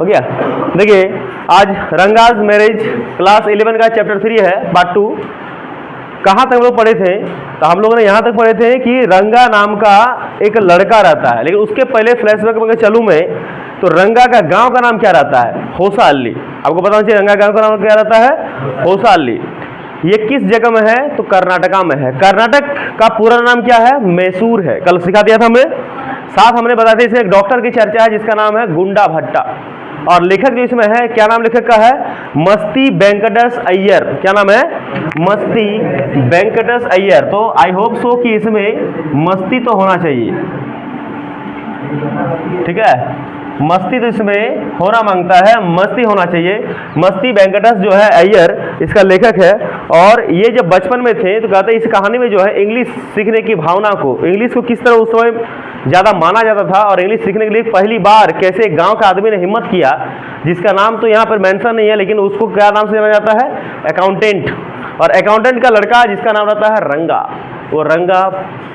हो गया। देखिए आज रंगाज मैरिज क्लास 11 का चैप्टर 3 है, पार्ट 2। कहाँ तक लोग पढ़े थे? तो हम लोगों ने यहाँ तक पढ़े थे कि रंगा नाम का एक लड़का रहता है, लेकिन उसके पहले फ्लैशबैक में चलूँ मैं तो रंगा का गांव का नाम क्या रहता है? होसाअली। आपको पता होना चाहिए रंगा गांव का नाम क्या रहता है? होसाअली। ये किस जगह में है? तो कर्नाटका में है। कर्नाटक का पूरा नाम क्या है? मैसूर है। कल सिखा दिया था हमने। साथ हमने बताया था इसमें एक डॉक्टर की चर्चा है जिसका नाम है गुंडा भट्टा, और लेखक जो इसमें है, क्या नाम लेखक का है? मस्ती वेंकटेश अय्यर। क्या नाम है? मस्ती वेंकटेश अय्यर। तो आई होप सो कि इसमें मस्ती तो होना चाहिए, ठीक है। मस्ती तो इसमें होना मांगता है, मस्ती होना चाहिए। मस्ती वेंकटेश जो है अय्यर इसका लेखक है। और ये जब बचपन में थे तो कहते हैं इस कहानी में जो है इंग्लिश सीखने की भावना को, इंग्लिश को किस तरह उस समय ज़्यादा माना जाता था और इंग्लिश सीखने के लिए पहली बार कैसे गांव का आदमी ने हिम्मत किया, जिसका नाम तो यहाँ पर मेंशन नहीं है, लेकिन उसको क्या नाम से जाना जाता है? अकाउंटेंट। और अकाउंटेंट का लड़का जिसका नाम रहता है रंगा, वो रंगा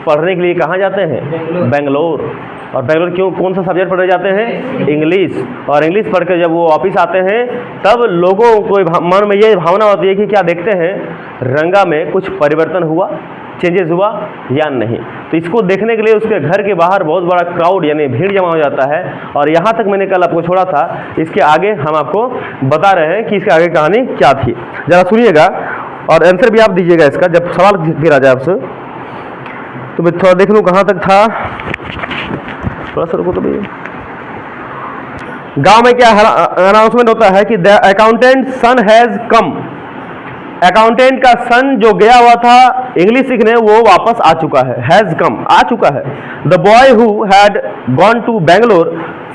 पढ़ने के लिए कहाँ जाते हैं? बेंगलोर। और बेंगलोर क्यों, कौन सा सब्जेक्ट पढ़ने जाते हैं? इंग्लिश। और इंग्लिश पढ़ कर जब वो वापस आते हैं तब लोगों को मन में ये भावना होती है कि क्या देखते हैं रंगा में कुछ परिवर्तन हुआ, चेंजेस हुआ या नहीं। तो इसको देखने के लिए उसके घर के बाहर बहुत बड़ा क्राउड यानी भीड़ जमा हो जाता है। और यहाँ तक मैंने कल आपको छोड़ा था, इसके आगे हम आपको बता रहे हैं कि इसके आगे कहानी क्या थी। ज़रा सुनिएगा और आंसर भी आप दीजिएगा इसका, जब सवाल गिरा जाए आपसे। तो मैं थोड़ा देख लूँ कहाँ तक था, थोड़ा सा रुको। तो भैया गांव में क्या अनाउंसमेंट होता है कि the accountant son has come. Accountant का सन जो गया हुआ था इंग्लिश सीखने वो वापस आ चुका है, हैज कम, आ चुका है। The boy who had gone to Bangalore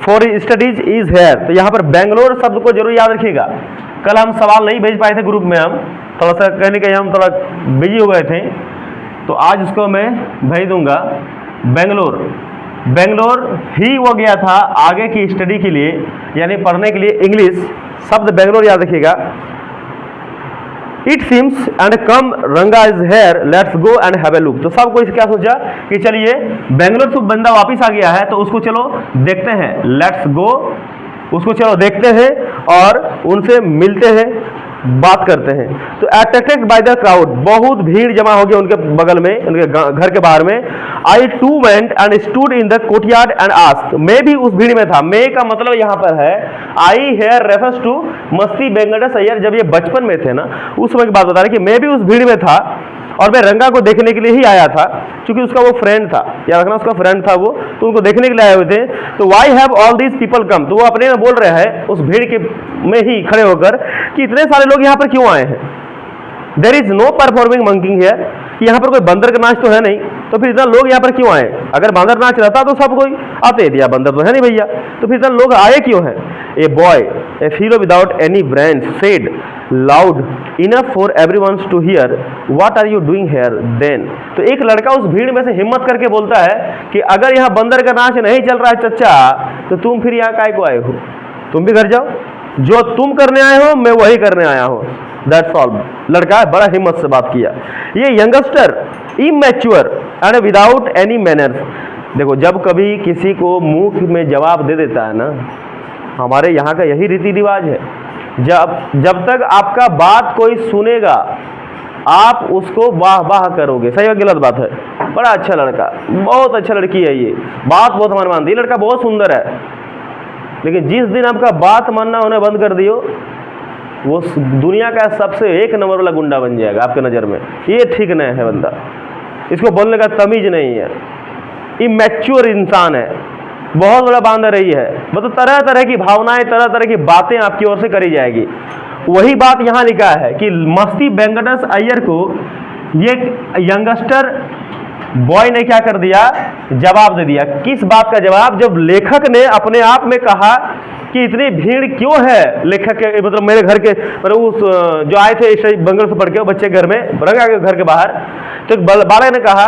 for studies is here. तो यहाँ पर बेंगलोर शब्द को जरूर याद रखिएगा। कल हम सवाल नहीं भेज पाए थे ग्रुप में, हम थोड़ा सा कहने के हम थोड़ा बिजी हो गए थे, तो आज उसको मैं भेज दूंगा। बेंगलोर, बेंगलोर ही वो गया था आगे की स्टडी के लिए, यानी पढ़ने के लिए इंग्लिश। शब्द बेंगलोर याद रखिएगा। इट सीम्स एंड कम रंगा is here, let's go and have a look. तो सब कोई क्या सोचा कि चलिए बेंगलोर से बंदा वापस आ गया है तो उसको चलो देखते हैं, लेट्स गो, उसको चलो देखते हैं और उनसे मिलते हैं, बात करते हैं। तो अट्रैक्टेड बाय द क्राउड, बहुत भीड़ जमा हो गया उनके बगल में, उनके घर के बाहर में। I too went and stood in the courtyard and asked. मैं भी उस भीड़ में था। मैं का मतलब यहाँ पर है आई हेयर रेफर्स टू मस्ती वेंकटेश अय्यर। जब ये बचपन में थे ना उस समय की बात बता रहे कि मैं भी उस भीड़ में था और मैं रंगा को देखने के लिए ही आया था, क्योंकि उसका वो फ्रेंड था, या रखना उसका फ्रेंड था वो, तो उनको देखने के लिए आए हुए थे। तो why have all these people come. तो वो अपने में बोल रहे हैं उस भीड़ के में ही खड़े होकर कि इतने सारे लोग यहाँ पर क्यों आए हैं? There is no performing monkeying here, कि यहाँ पर कोई बंदर का नाच तो है नहीं, तो फिर इतना लोग यहाँ पर क्यों आए? अगर बंदर नाच रहता तो सब कोई आते, दिया बंदर तो है नहीं भैया, तो फिर इतना लोग आए क्यों हैं? A boy a fellow without any brand said loud enough for everyone to hear what are you doing here then. तो एक लड़का उस भीड़ में से हिम्मत करके बोलता है कि अगर यहाँ बंदर का नाच नहीं चल रहा है चच्चा, तो तुम फिर यहाँ काय को आए हो? तुम भी घर जाओ, जो तुम करने आए हो मैं वही करने आया हूँ, दैट्स ऑल। लड़का बड़ा हिम्मत से बात किया। ये youngster immature and without any manners. देखो जब कभी किसी को मुंह में जवाब दे देता है ना, हमारे यहाँ का यही रीति रिवाज है, जब तक आपका बात कोई सुनेगा आप उसको वाह वाह करोगे। सही है गलत बात है? बड़ा अच्छा लड़का, बहुत अच्छा लड़की है, ये बात बहुत हमारे मानती है, लड़का बहुत सुंदर है, लेकिन जिस दिन आपका बात मानना उन्हें बंद कर दियो वो दुनिया का सबसे एक नंबर वाला गुंडा बन जाएगा आपके नज़र में। ये ठीक नहीं है बंदा, इसको बोलने का तमीज नहीं है, इमैच्योर इंसान है, बहुत बड़ा बांध रही है, मतलब तरह तरह की भावनाएं, तरह तरह की बातें आपकी ओर से करी जाएगी। वही बात यहाँ लिखा है कि मस्ती वेंकटेश अय्यर को ये यंगस्टर बॉय ने क्या कर दिया? जवाब दे दिया। किस बात का जवाब? जब लेखक ने अपने आप में कहा कि इतनी भीड़ क्यों है, लेखक के मतलब मेरे घर के मतलब उस जो आए थे इस बंगल से पढ़ के बच्चे घर में रंगा के घर के बाहर, तो बालक ने कहा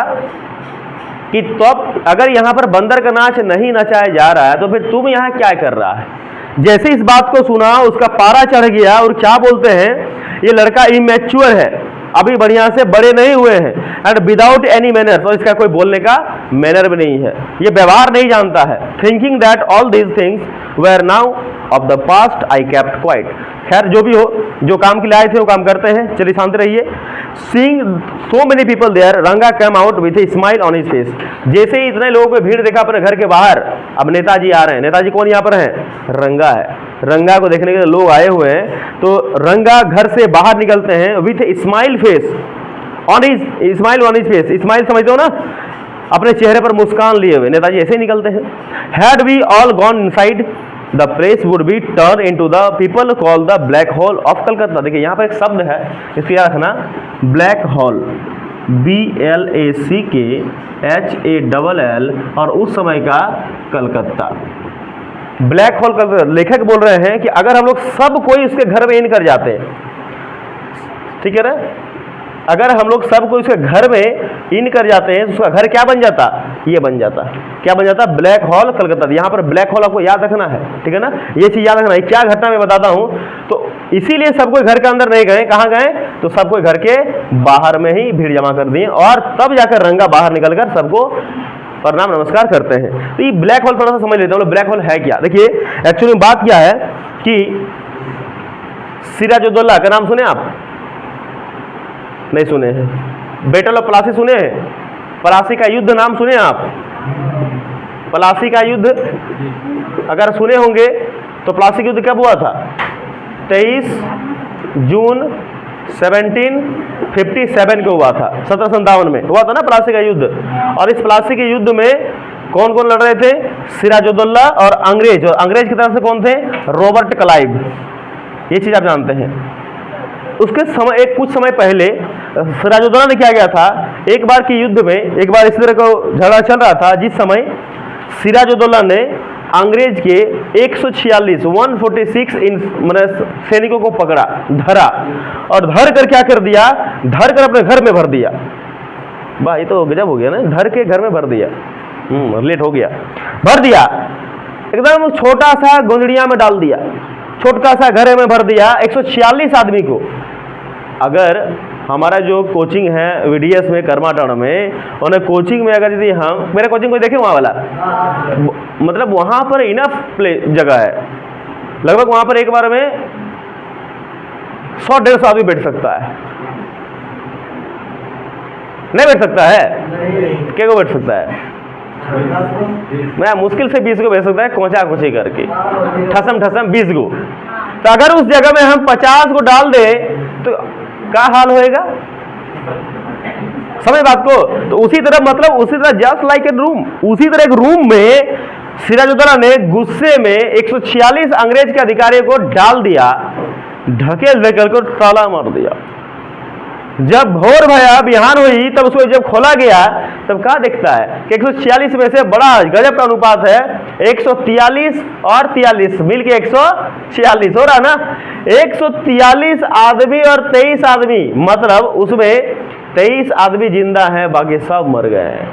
कि तो अब अगर यहाँ पर बंदर का नाच नहीं नचाया जा रहा है तो फिर तुम यहाँ क्या कर रहा है? जैसे इस बात को सुना उसका पारा चढ़ गया और क्या बोलते हैं, ये लड़का इमैच्योर है, अभी बढ़िया से बड़े नहीं हुए हैं, एंड विदाउट एनी मैनर, तो इसका कोई बोलने का मैनर भी नहीं है, ये व्यवहार नहीं जानता है। Thinking that all these things were now of the past I kept quiet. खैर जो भी हो, जो काम के लिए आए थे वो काम करते हैं, चलिए शांत रहिए। Seeing so many people there, Ranga come out with a smile on his face. जैसे ही इतने लोगों को भीड़ देखा अपने घर के बाहर, अब नेताजी आ रहे हैं। नेताजी कौन यहाँ पर है? रंगा है। रंगा को देखने के लिए लोग आए हुए हैं, तो रंगा घर से बाहर निकलते हैं with a smile face on his, smile on his face, smile समझते हो ना, अपने चेहरे पर मुस्कान लिए हुए नेताजी ऐसे ही निकलते हैं। Had we all gone inside the place would be turn into the people call the black hole of Calcutta. देखिए यहाँ पर एक शब्द है, इसको याद रखना, ब्लैक होल, BLACKHALL, और उस समय का कलकत्ता, ब्लैक होल कलकत्ता। लेखक बोल रहे हैं कि अगर हम लोग सब कोई उसके घर में इन कर जाते हैं, ठीक है ना, अगर हम लोग सब कोई उसके घर में इन कर जाते हैं तो उसका घर क्या बन जाता? ये बन जाता। क्या बन जाता? Black hole Calcutta. यहाँ पर ब्लैक होल आपको याद रखना है, ठीक है ना, ये चीज याद रखना है। क्या घटना मैं बताता हूँ, तो इसीलिए सब कोई घर के अंदर नहीं गए, कहाँ गए? तो सब कोई घर के बाहर में ही भीड़ जमा कर दिए, और तब जाकर रंगा बाहर निकलकर सबको प्रणाम नमस्कार करते हैं। तो ये ब्लैक होल थोड़ा सा समझ लेते हैं, ब्लैक होल है क्या। देखिए एक्चुअली बात क्या है कि सिराजुद्दौला का नाम सुने आप? नहीं सुने हैं। बैटल ऑफ प्लासी सुने हैं? प्लासी का युद्ध नाम सुने आप? प्लासी का युद्ध अगर सुने होंगे तो प्लासी का युद्ध कब हुआ था? 23 जून 1757 को हुआ था, 1757 में हुआ था ना प्लासी का युद्ध। और इस प्लासी के युद्ध में कौन कौन लड़ रहे थे? सिराजुद्दौला और अंग्रेज, और अंग्रेज की तरफ से कौन थे? Robert Clive. ये चीज आप जानते हैं। उसके समय कुछ समय पहले सिराजुद्दौला ने क्या किया था, एक बार के युद्ध में, एक बार इस तरह का झगड़ा चल रहा था जिस समय सिराजुद्दौला ने अंग्रेज के 146 सैनिकों को पकड़ा, धरा, और धर कर क्या कर दिया? धर कर अपने घर में भर दिया। वाह, ये तो गजब हो गया ना, धर के घर में भर दिया। लेट हो गया, भर दिया, एकदम छोटा सा गोंदड़िया में डाल दिया, छोटा सा घर में भर दिया 146 आदमी को। अगर हमारा जो कोचिंग है VDS में, कर्माटाण में, उन्हें कोचिंग में अगर यदि हम, मेरा कोचिंग को देखे वहाँ वाला, मतलब वहाँ पर इनफ जगह है, लगभग वहाँ पर एक बार में 100-150 आदमी बैठ सकता है। नहीं बैठ सकता है? क्या को बैठ सकता है? मैं मुश्किल से 20 को बैठ सकता है, कोचा कोची करके, ठसम ठसम 20 को। तो अगर उस जगह में हम 50 को डाल दे तो क्या हाल होएगा? समझ बात को? तो उसी तरह, मतलब उसी तरह, जस्ट लाइक ए रूम, उसी तरह एक रूम में सिराजुद्दौला ने गुस्से में 146 अंग्रेज के अधिकारियों को डाल दिया, ढकेल ढकेल कर ताला मार दिया। जब भोर भया, बिहान हुई, तब उसको जब खोला गया तब क्या दिखता है कि 146 में से बड़ा गजब का अनुपात है, 143 और 43 मिलके 146 हो रहा ना। 143 आदमी और 23 आदमी, मतलब उसमें 23 आदमी जिंदा हैं, बाकी सब मर गए हैं।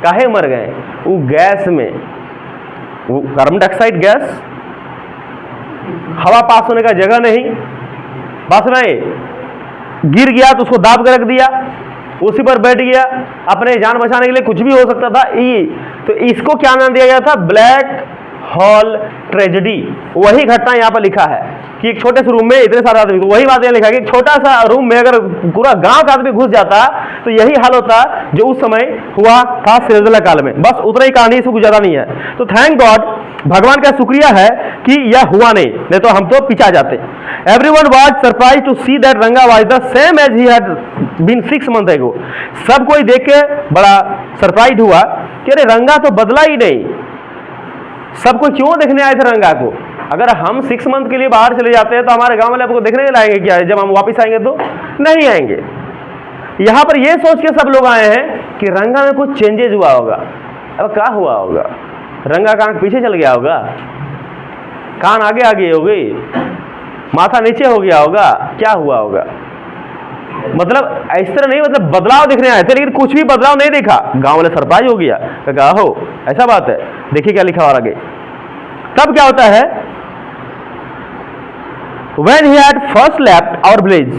काहे मर गए? वो गैस में, वो कार्बन डाइऑक्साइड गैस, हवा पास होने का जगह नहीं, बस नहीं, गिर गया तो उसको दाब कर रख दिया, उसी पर बैठ गया, अपने जान बचाने के लिए कुछ भी हो सकता था। तो इसको क्या नाम दिया गया था? Black hole tragedy. वही घटना यहाँ पर लिखा है कि एक छोटे से रूम में इतने सारे आदमी, वही बात यहाँ लिखा है कि एक छोटा सा रूम में अगर पूरा गांव का आदमी घुस जाता तो यही हाल होता जो उस समय हुआ था सिराजुद्दौला काल में। बस उतना ही कहानी, इसमें कुछ ज्यादा नहीं है। तो थैंक गॉड, भगवान का शुक्रिया है कि यह हुआ नहीं तो हम तो पिछा जाते। Everyone was surprised to see that Ranga was the same as he had been 6 months ago. सब कोई देख के बड़ा सरप्राइज हुआ कि अरे रंगा तो बदला ही नहीं। सब कोई क्यों देखने आए थे रंगा को? अगर हम 6 मंथ के लिए बाहर चले जाते हैं तो हमारे गांव वाले आपको देखने नहीं लाएंगे क्या? जब हम वापस आएंगे तो नहीं आएंगे। यहाँ पर ये सोच के सब लोग आए हैं कि रंगा में कुछ चेंजेस हुआ होगा। अब क्या हुआ होगा? रंगा का आंख पीछे चल गया होगा, कान आगे आ गई होगी, माथा नीचे हो गया होगा, क्या हुआ होगा? मतलब इस तरह नहीं, मतलब बदलाव दिखने आए थे लेकिन कुछ भी बदलाव नहीं देखा। गांव वाले सरप्राइज हो गया, कहा हो ऐसा बात है। देखिए क्या लिखा और आगे। तब क्या होता है? When he had first left our village,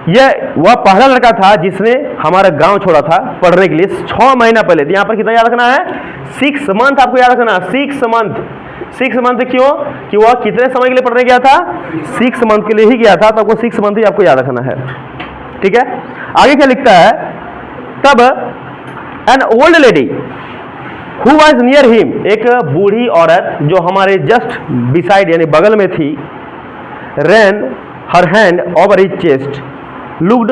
यह वह पहला लड़का था जिसने हमारा गांव छोड़ा था पढ़ने के लिए 6 महीना पहले। यहाँ पर कितना याद रखना है? 6 मंथ, आपको याद रखना, 6 मंथ। 6 मंथ क्यों? कि वह कितने समय के लिए पढ़ने गया था? 6 मंथ के लिए ही गया था, तो आपको 6 मंथ ही आपको याद रखना है। ठीक है, आगे क्या लिखता है? तब an old lady who was near him, एक बूढ़ी औरत जो हमारे जस्ट बिसाइड यानी बगल में थी, ran her hand over his chest, looked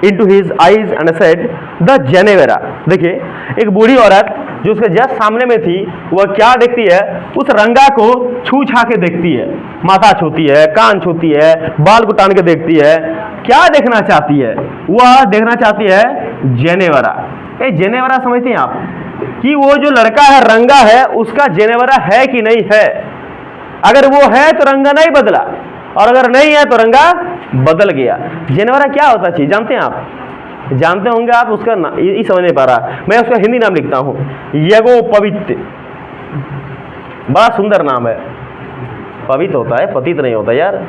into his eyes and said the Genevera। देखिए, एक बूढ़ी औरत जो उसके जस्ट सामने में थी, वह क्या देखती है? उस रंगा को छू छा के देखती है, माथा छूती है, कान छूती है, बाल को टान के देखती है। क्या देखना चाहती है? वह देखना चाहती है जेनेवरा। ए जेनेवरा समझते हैं आप कि वो जो लड़का है रंगा है, उसका जेनेवरा है कि नहीं है? अगर वो है तो रंगा नहीं बदला, और अगर नहीं है तो रंगा बदल गया। जेनेवरा क्या होता है जानते हैं आप? जानते होंगे आप, उसका ये समझ नहीं पा रहा, मैं उसका हिंदी नाम लिखता हूं, यज्ञोपवीत। बड़ा सुंदर नाम है। पवित्र होता है, पतित नहीं होता यार,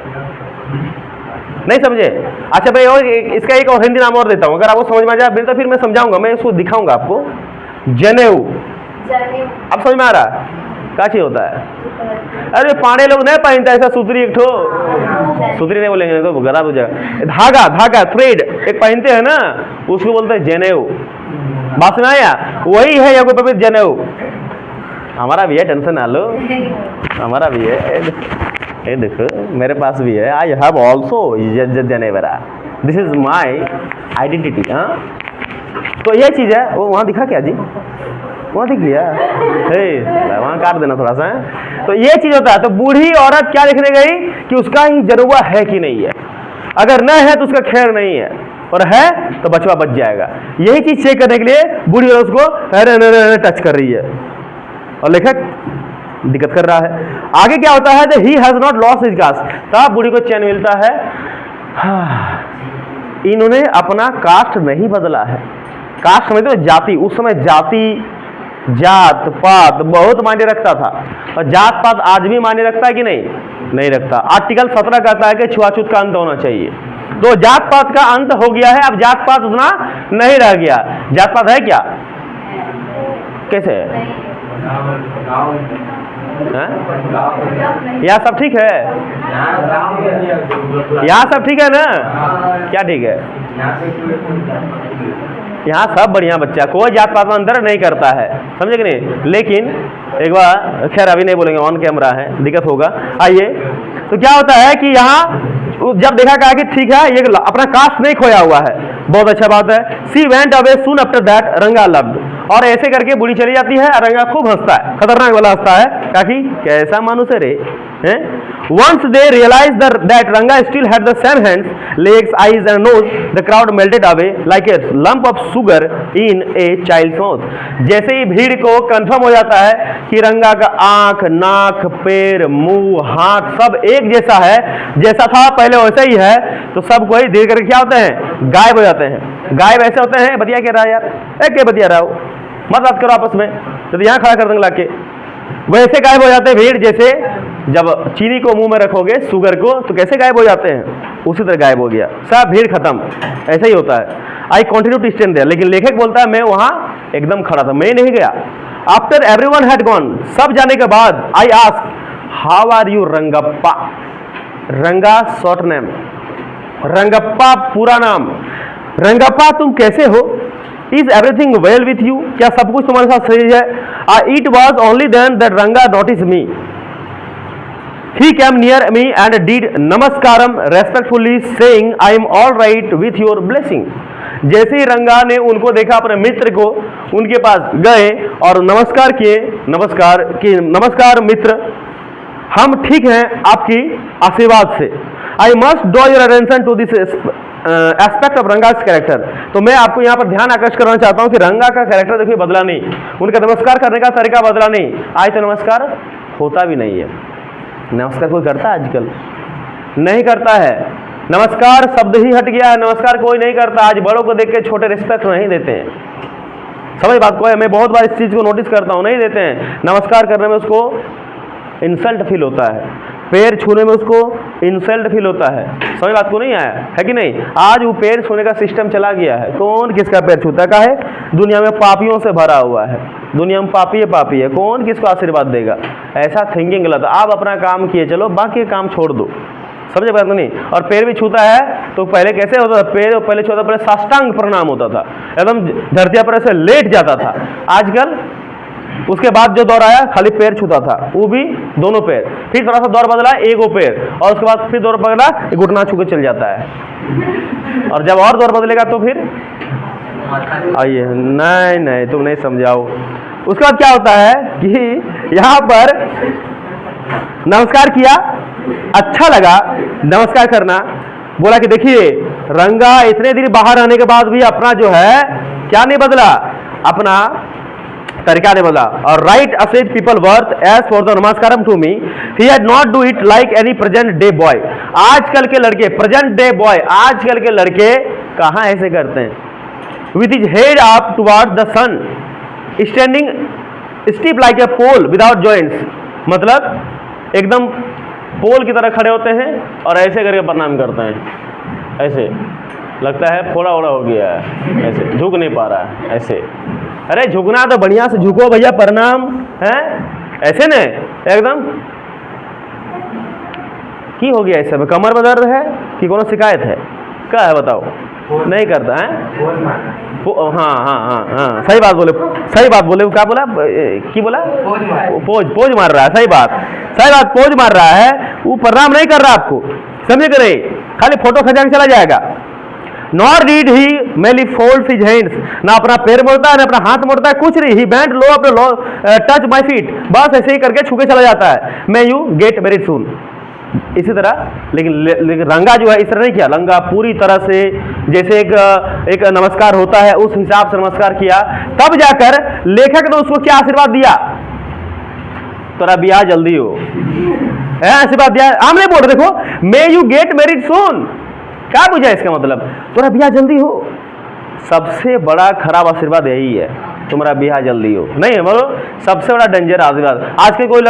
नहीं समझे? अच्छा भाई, और इसका एक और हिंदी नाम और देता हूं, अगर आपको समझ में आ जाए तो फिर मैं समझाऊंगा, मैं इसको दिखाऊंगा आपको। जनेऊ, अब समझ में आ रहा क्या चीज होता है? अरे पाड़े लोग नहीं पहनता ऐसा सूत्री, एक ठो सूत्री नहीं बोलेंगे तो गलत हो जाएगा। धागा, धागा, थ्रेड एक पहनते हैं ना, उसको बोलते हैं जनेऊ। बात में आया? वही है यज्ञ पवित्र जनेऊ। हमारा भी है, टेंशन ना लो, हमारा भी है। ये देखो मेरे पास भी है, I have also janivara, this is my identity. हाँ, तो ये चीज है। वो वहाँ दिखा क्या जी? वहाँ दिख गया, वहाँ काट देना थोड़ा सा। तो ये चीज होता है। तो बूढ़ी औरत क्या देखने गई कि उसका ही जरूरा है कि नहीं है। अगर न है तो उसका खैर नहीं है, और है तो बचवा बच जाएगा। यही चीज चेक करने के लिए बूढ़ी औरत उसको टच कर रही है, और लेखक दिक्कत कर रहा है। आगे क्या होता है? He has not lost his cast, तब बूढ़ी को चैन मिलता है। इन्होंने अपना कास्ट नहीं बदला है। कास्ट समझते हो? जाति। उस समय जाति, जात पात बहुत मायने रखता था, और जात पात आज भी मायने रखता है कि नहीं? नहीं रखता। आर्टिकल 17 कहता है कि छुआछूत का अंत होना चाहिए। तो जात पात का अंत हो गया है, अब जात पात उतना नहीं रह गया। जात पात है क्या? कैसे है? यहाँ सब ठीक है? यहाँ सब ठीक है ना? क्या ठीक है? यहाँ सब बढ़िया बच्चा, कोई जात पात में अंतर नहीं करता है, समझे कि नहीं? लेकिन एक बार, खैर अभी नहीं बोलेंगे, ऑन कैमरा है, दिक्कत होगा। आइए, तो क्या होता है कि यहाँ जब देखा कहा कि ठीक है ये अपना कास्ट नहीं खोया हुआ है, बहुत अच्छा बात है। She went away soon after that, Ranga loved, और ऐसे करके बूढ़ी चली जाती है। रंगा खूब हंसता है, खतरनाक वाला हंसता है, काकी कैसा मानुस है रे। Once they realized that Ranga still had the same hands, legs, eyes and nose, the crowd melted away like a lump of sugar in a child's mouth। जैसे ही भीड़ को कंफर्म हो जाता है कि रंगा का आंख, नाक, पैर, मुंह, हाथ सब एक जैसा है, जैसा था पहले वैसा ही है, तो सब कोई धीरे करके क्या होते हैं? गायब हो जाते हैं। गायब ऐसे होते हैं, बतिया क्या रहा यार, क्या बतिया रहा हो, मत बात करो आपस में, तो यहाँ खड़ा कर देंगे लाके। वैसे गायब हो जाते हैं भीड़, जैसे जब चीनी को मुंह में रखोगे, शुगर को, तो कैसे गायब हो जाते हैं, उसी तरह गायब हो गया, सब भीड़ खत्म। ऐसा ही होता है। आई कॉन्टिन्यू टू स्टैंड देयर, लेकिन लेखक बोलता है मैं वहां एकदम खड़ा था, मैं नहीं गया। आफ्टर एवरीवन हैड गॉन, सब जाने के बाद, I ask how are you Rangappa. Ranga short name, Rangappa पूरा नाम। रंगप्पा तुम कैसे हो? Is everything well with you, क्या सब कुछ तुम्हारे साथ सही है? It was only then that Ranga notice me. He came near me and did namaskaram respectfully, saying, I am all right with your blessing। जैसे ही रंगा ने उनको देखा, अपने मित्र को, उनके पास गए और नमस्कार किए। नमस्कार मित्र, हम ठीक हैं आपकी आशीर्वाद से। I must draw your attention to this aspect of Ranga's character. तो मैं आपको यहाँ पर ध्यान आकर्षित करना चाहता हूँ कि रंगा का कैरेक्टर देखिए बदला नहीं, उनका नमस्कार करने का तरीका बदला नहीं। आज तो नमस्कार होता भी नहीं है। नमस्कार कोई करता है आजकल? नहीं करता है। नमस्कार शब्द ही हट गया है, नमस्कार कोई नहीं करता। आज बड़ों को देख के छोटे रिस्पेक्ट नहीं देते हैं, समझ बात को है? मैं बहुत बार इस चीज़ को नोटिस करता हूँ, नहीं देते हैं। नमस्कार करने में उसको इंसल्ट फील होता है। पैर छूने में उसको इंसल्ट फील होता है। समझ बात को नहीं आया है कि नहीं? आज वो पैर छूने का सिस्टम चला गया है। कौन किसका पैर छूता का है? दुनिया में पापियों से भरा हुआ है, दुनिया में पापी है, कौन किसको आशीर्वाद देगा? ऐसा थिंकिंग गलत। आप अपना काम किए चलो, बाकी काम छोड़ दो। समझे बात नहीं? और पैर भी छूता है तो पहले कैसे होता था? पैर पहले छूता, पहले साष्टांग प्रणाम होता था, एकदम धरती पर ऐसे लेट जाता था। आजकल उसके बाद जो दौर आया खाली पैर छूता था, वो भी दोनों पैर। फिर थोड़ा सा दौर बदला, एक वो पैर, और उसके बाद फिर दौर बदला, घुटना छू के चल जाता है। और जब और दौर बदलेगा तो फिर आइए, नहीं तुम नहीं समझाओ। उसके बाद क्या होता है कि यहाँ पर नमस्कार किया, अच्छा लगा नमस्कार करना, बोला कि देखिए रंगा इतने दिन बाहर रहने के बाद भी अपना जो है क्या नहीं बदला, अपना तरीका नहीं बदला। और right as is people worth age for the namaskaram to me he had not do it like any present day boy. आजकल के लड़के, प्रेजेंट डे बॉय, आजकल के लड़के कहाँ ऐसे करते हैं? With his head up towards the sun standing steep like a pole without joints, मतलब एकदम पोल की तरह खड़े होते हैं और ऐसे करके प्रणाम करते हैं। ऐसे लगता है फोड़ा ओड़ा हो गया है, ऐसे झुक नहीं पा रहा है ऐसे। अरे झुकना तो बढ़िया से झुको भैया, प्रणाम है, ऐसे न एकदम। की हो गया ऐसे में? कमर में दर्द है कि कोनो शिकायत है? क्या है बताओ? नहीं करता है? हाँ, सही बात बोले, सही बात बोले। क्या बोला? की बोला? पोज मार रहा है। सही बात, पोज मार रहा है। वो प्रणाम नहीं कर रहा आपको, समझे कि नहीं? खाली फोटो खिंचा के चला जाएगा। नॉर डीड ही मेली फोल्ड हिज हैंड्स, ना अपना पैर मोड़ता है ना अपना हाथ मोड़ता है, कुछ नहीं। ही बैंड लो अपने लो टच माई फीट, बस ऐसे ही करके छू के चला जाता है। मैं यू गेट मैरिड सून, इसी तरह। लेकिन रंगा जो है इस तरह नहीं किया। रंगा पूरी तरह से जैसे एक नमस्कार होता है उस हिसाब से नमस्कार किया। तब जाकर लेखक ने उसको क्या आशीर्वाद दिया? तेरा ब्याह जल्दी हो, आशीर्वाद दिया। हम नहीं बोल, देखो मे यू गेट मैरिड सून, क्या बुझा इसका मतलब? तुम्हारा ब्याह जल्दी हो। सबसे बड़ा खराब आशीर्वाद यही है, तुम्हारा ब्याह जल्दी हो। नहीं बोलो, सबसे बड़ा डेंजर आशीर्वाद। आज के कोई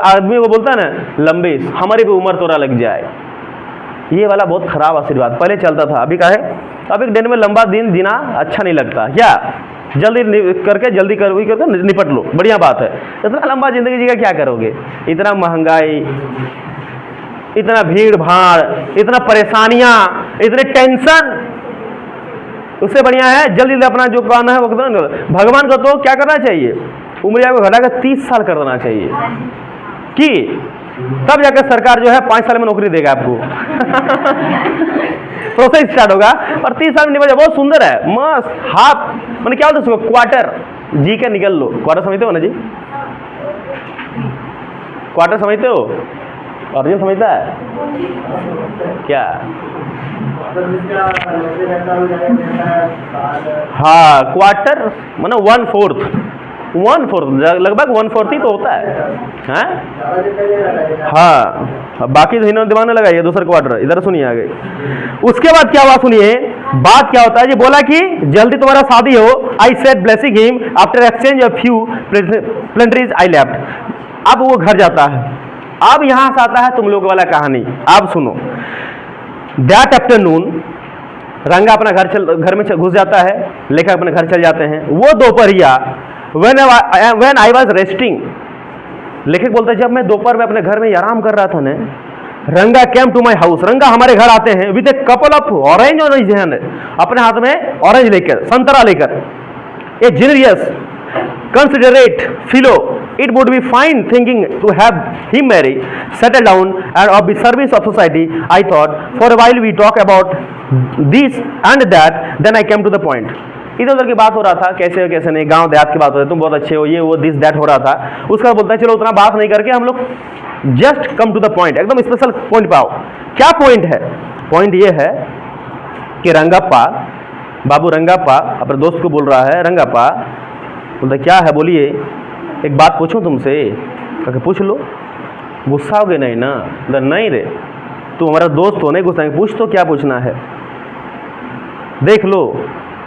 आदमी को बोलता है ना लंबी हमारी भी उम्र तोरा लग जाए, ये वाला बहुत खराब आशीर्वाद पहले चलता था। अभी क्या है? अभी दिन में लंबा दिन जीना अच्छा नहीं लगता। क्या जल्दी करके निपट लो, बढ़िया बात है। इतना लंबा जिंदगी जीगा क्या करोगे? इतना महंगाई, इतना भीड़ भाड़, इतना परेशानियां, इतने टेंशन, उससे बढ़िया है जल्दी अपना जो काम है वो कर दो। भगवान को तो क्या करना चाहिए? उम्र को घटाकर 30 साल कर देना चाहिए कि तब जाकर सरकार जो है 5 साल में नौकरी देगा आपको। प्रोसेस स्टार्ट होगा और 30 साल में निकल जाए। बहुत सुंदर है, मस्त। हाफ मैंने क्या बोलते उसको, क्वार्टर जी के निकल लो। क्वार्टर समझते हो ना जी? क्वार्टर समझते हो? अर्जुन समझता है क्या? हाँ, क्वार्टर माने 1/4 लगभग 1/4 ही तो होता है। हाँ, बाकी दिमाग में लगाइए दूसरा क्वार्टर। इधर सुनिए आगे। उसके बाद क्या हुआ सुनिए, बात क्या होता है जी। बोला कि जल्दी तुम्हारा शादी हो। I said blessing him after exchange of few pleasantries I left. अब वो घर जाता है। अब यहां से आता है तुम लोग वाला कहानी। अब सुनो। दैट आफ्टरनून रंगा अपना घर में घुस जाता है, लेखक अपने घर चल जाते हैं। वो दोपहरिया व्हेन आई वाज रेस्टिंग, लेखक बोलता है जब मैं दोपहर में अपने घर में आराम कर रहा था ना, रंगा केम टू माई हाउस, रंगा हमारे घर आते हैं with a couple of orange orange, अपने हाथ में ऑरेंज लेकर, संतरा लेकर। ए genius considerate fellow, it would be fine thinking to have him marry, settle down and of the service of society. I thought for a while we talk about this and that, then I came to the point. इधर उधर की बात हो रहा था, कैसे कैसे नहीं, गांव देहात की बात हो रही, तुम बहुत अच्छे हो, ये वो दिस दैट हो रहा था। उसका बोलता है चलो उतना बात नहीं करके हम लोग just come to the point, एकदम स्पेशल पॉइंट पाओ। क्या पॉइंट है? पॉइंट ये है कि रंगाप्पा, बाबू रंगाप्पा अपने दोस्त को बोल रहा है, रंगाप्पा बोलता क्या है? बोलिए, एक बात पूछूं तुमसे? कहके पूछ लो। गुस्सा हो गए नहीं ना? नहीं रे, तू हमारा दोस्त हो, नहीं गुस्सा, पूछ तो क्या पूछना है, देख लो।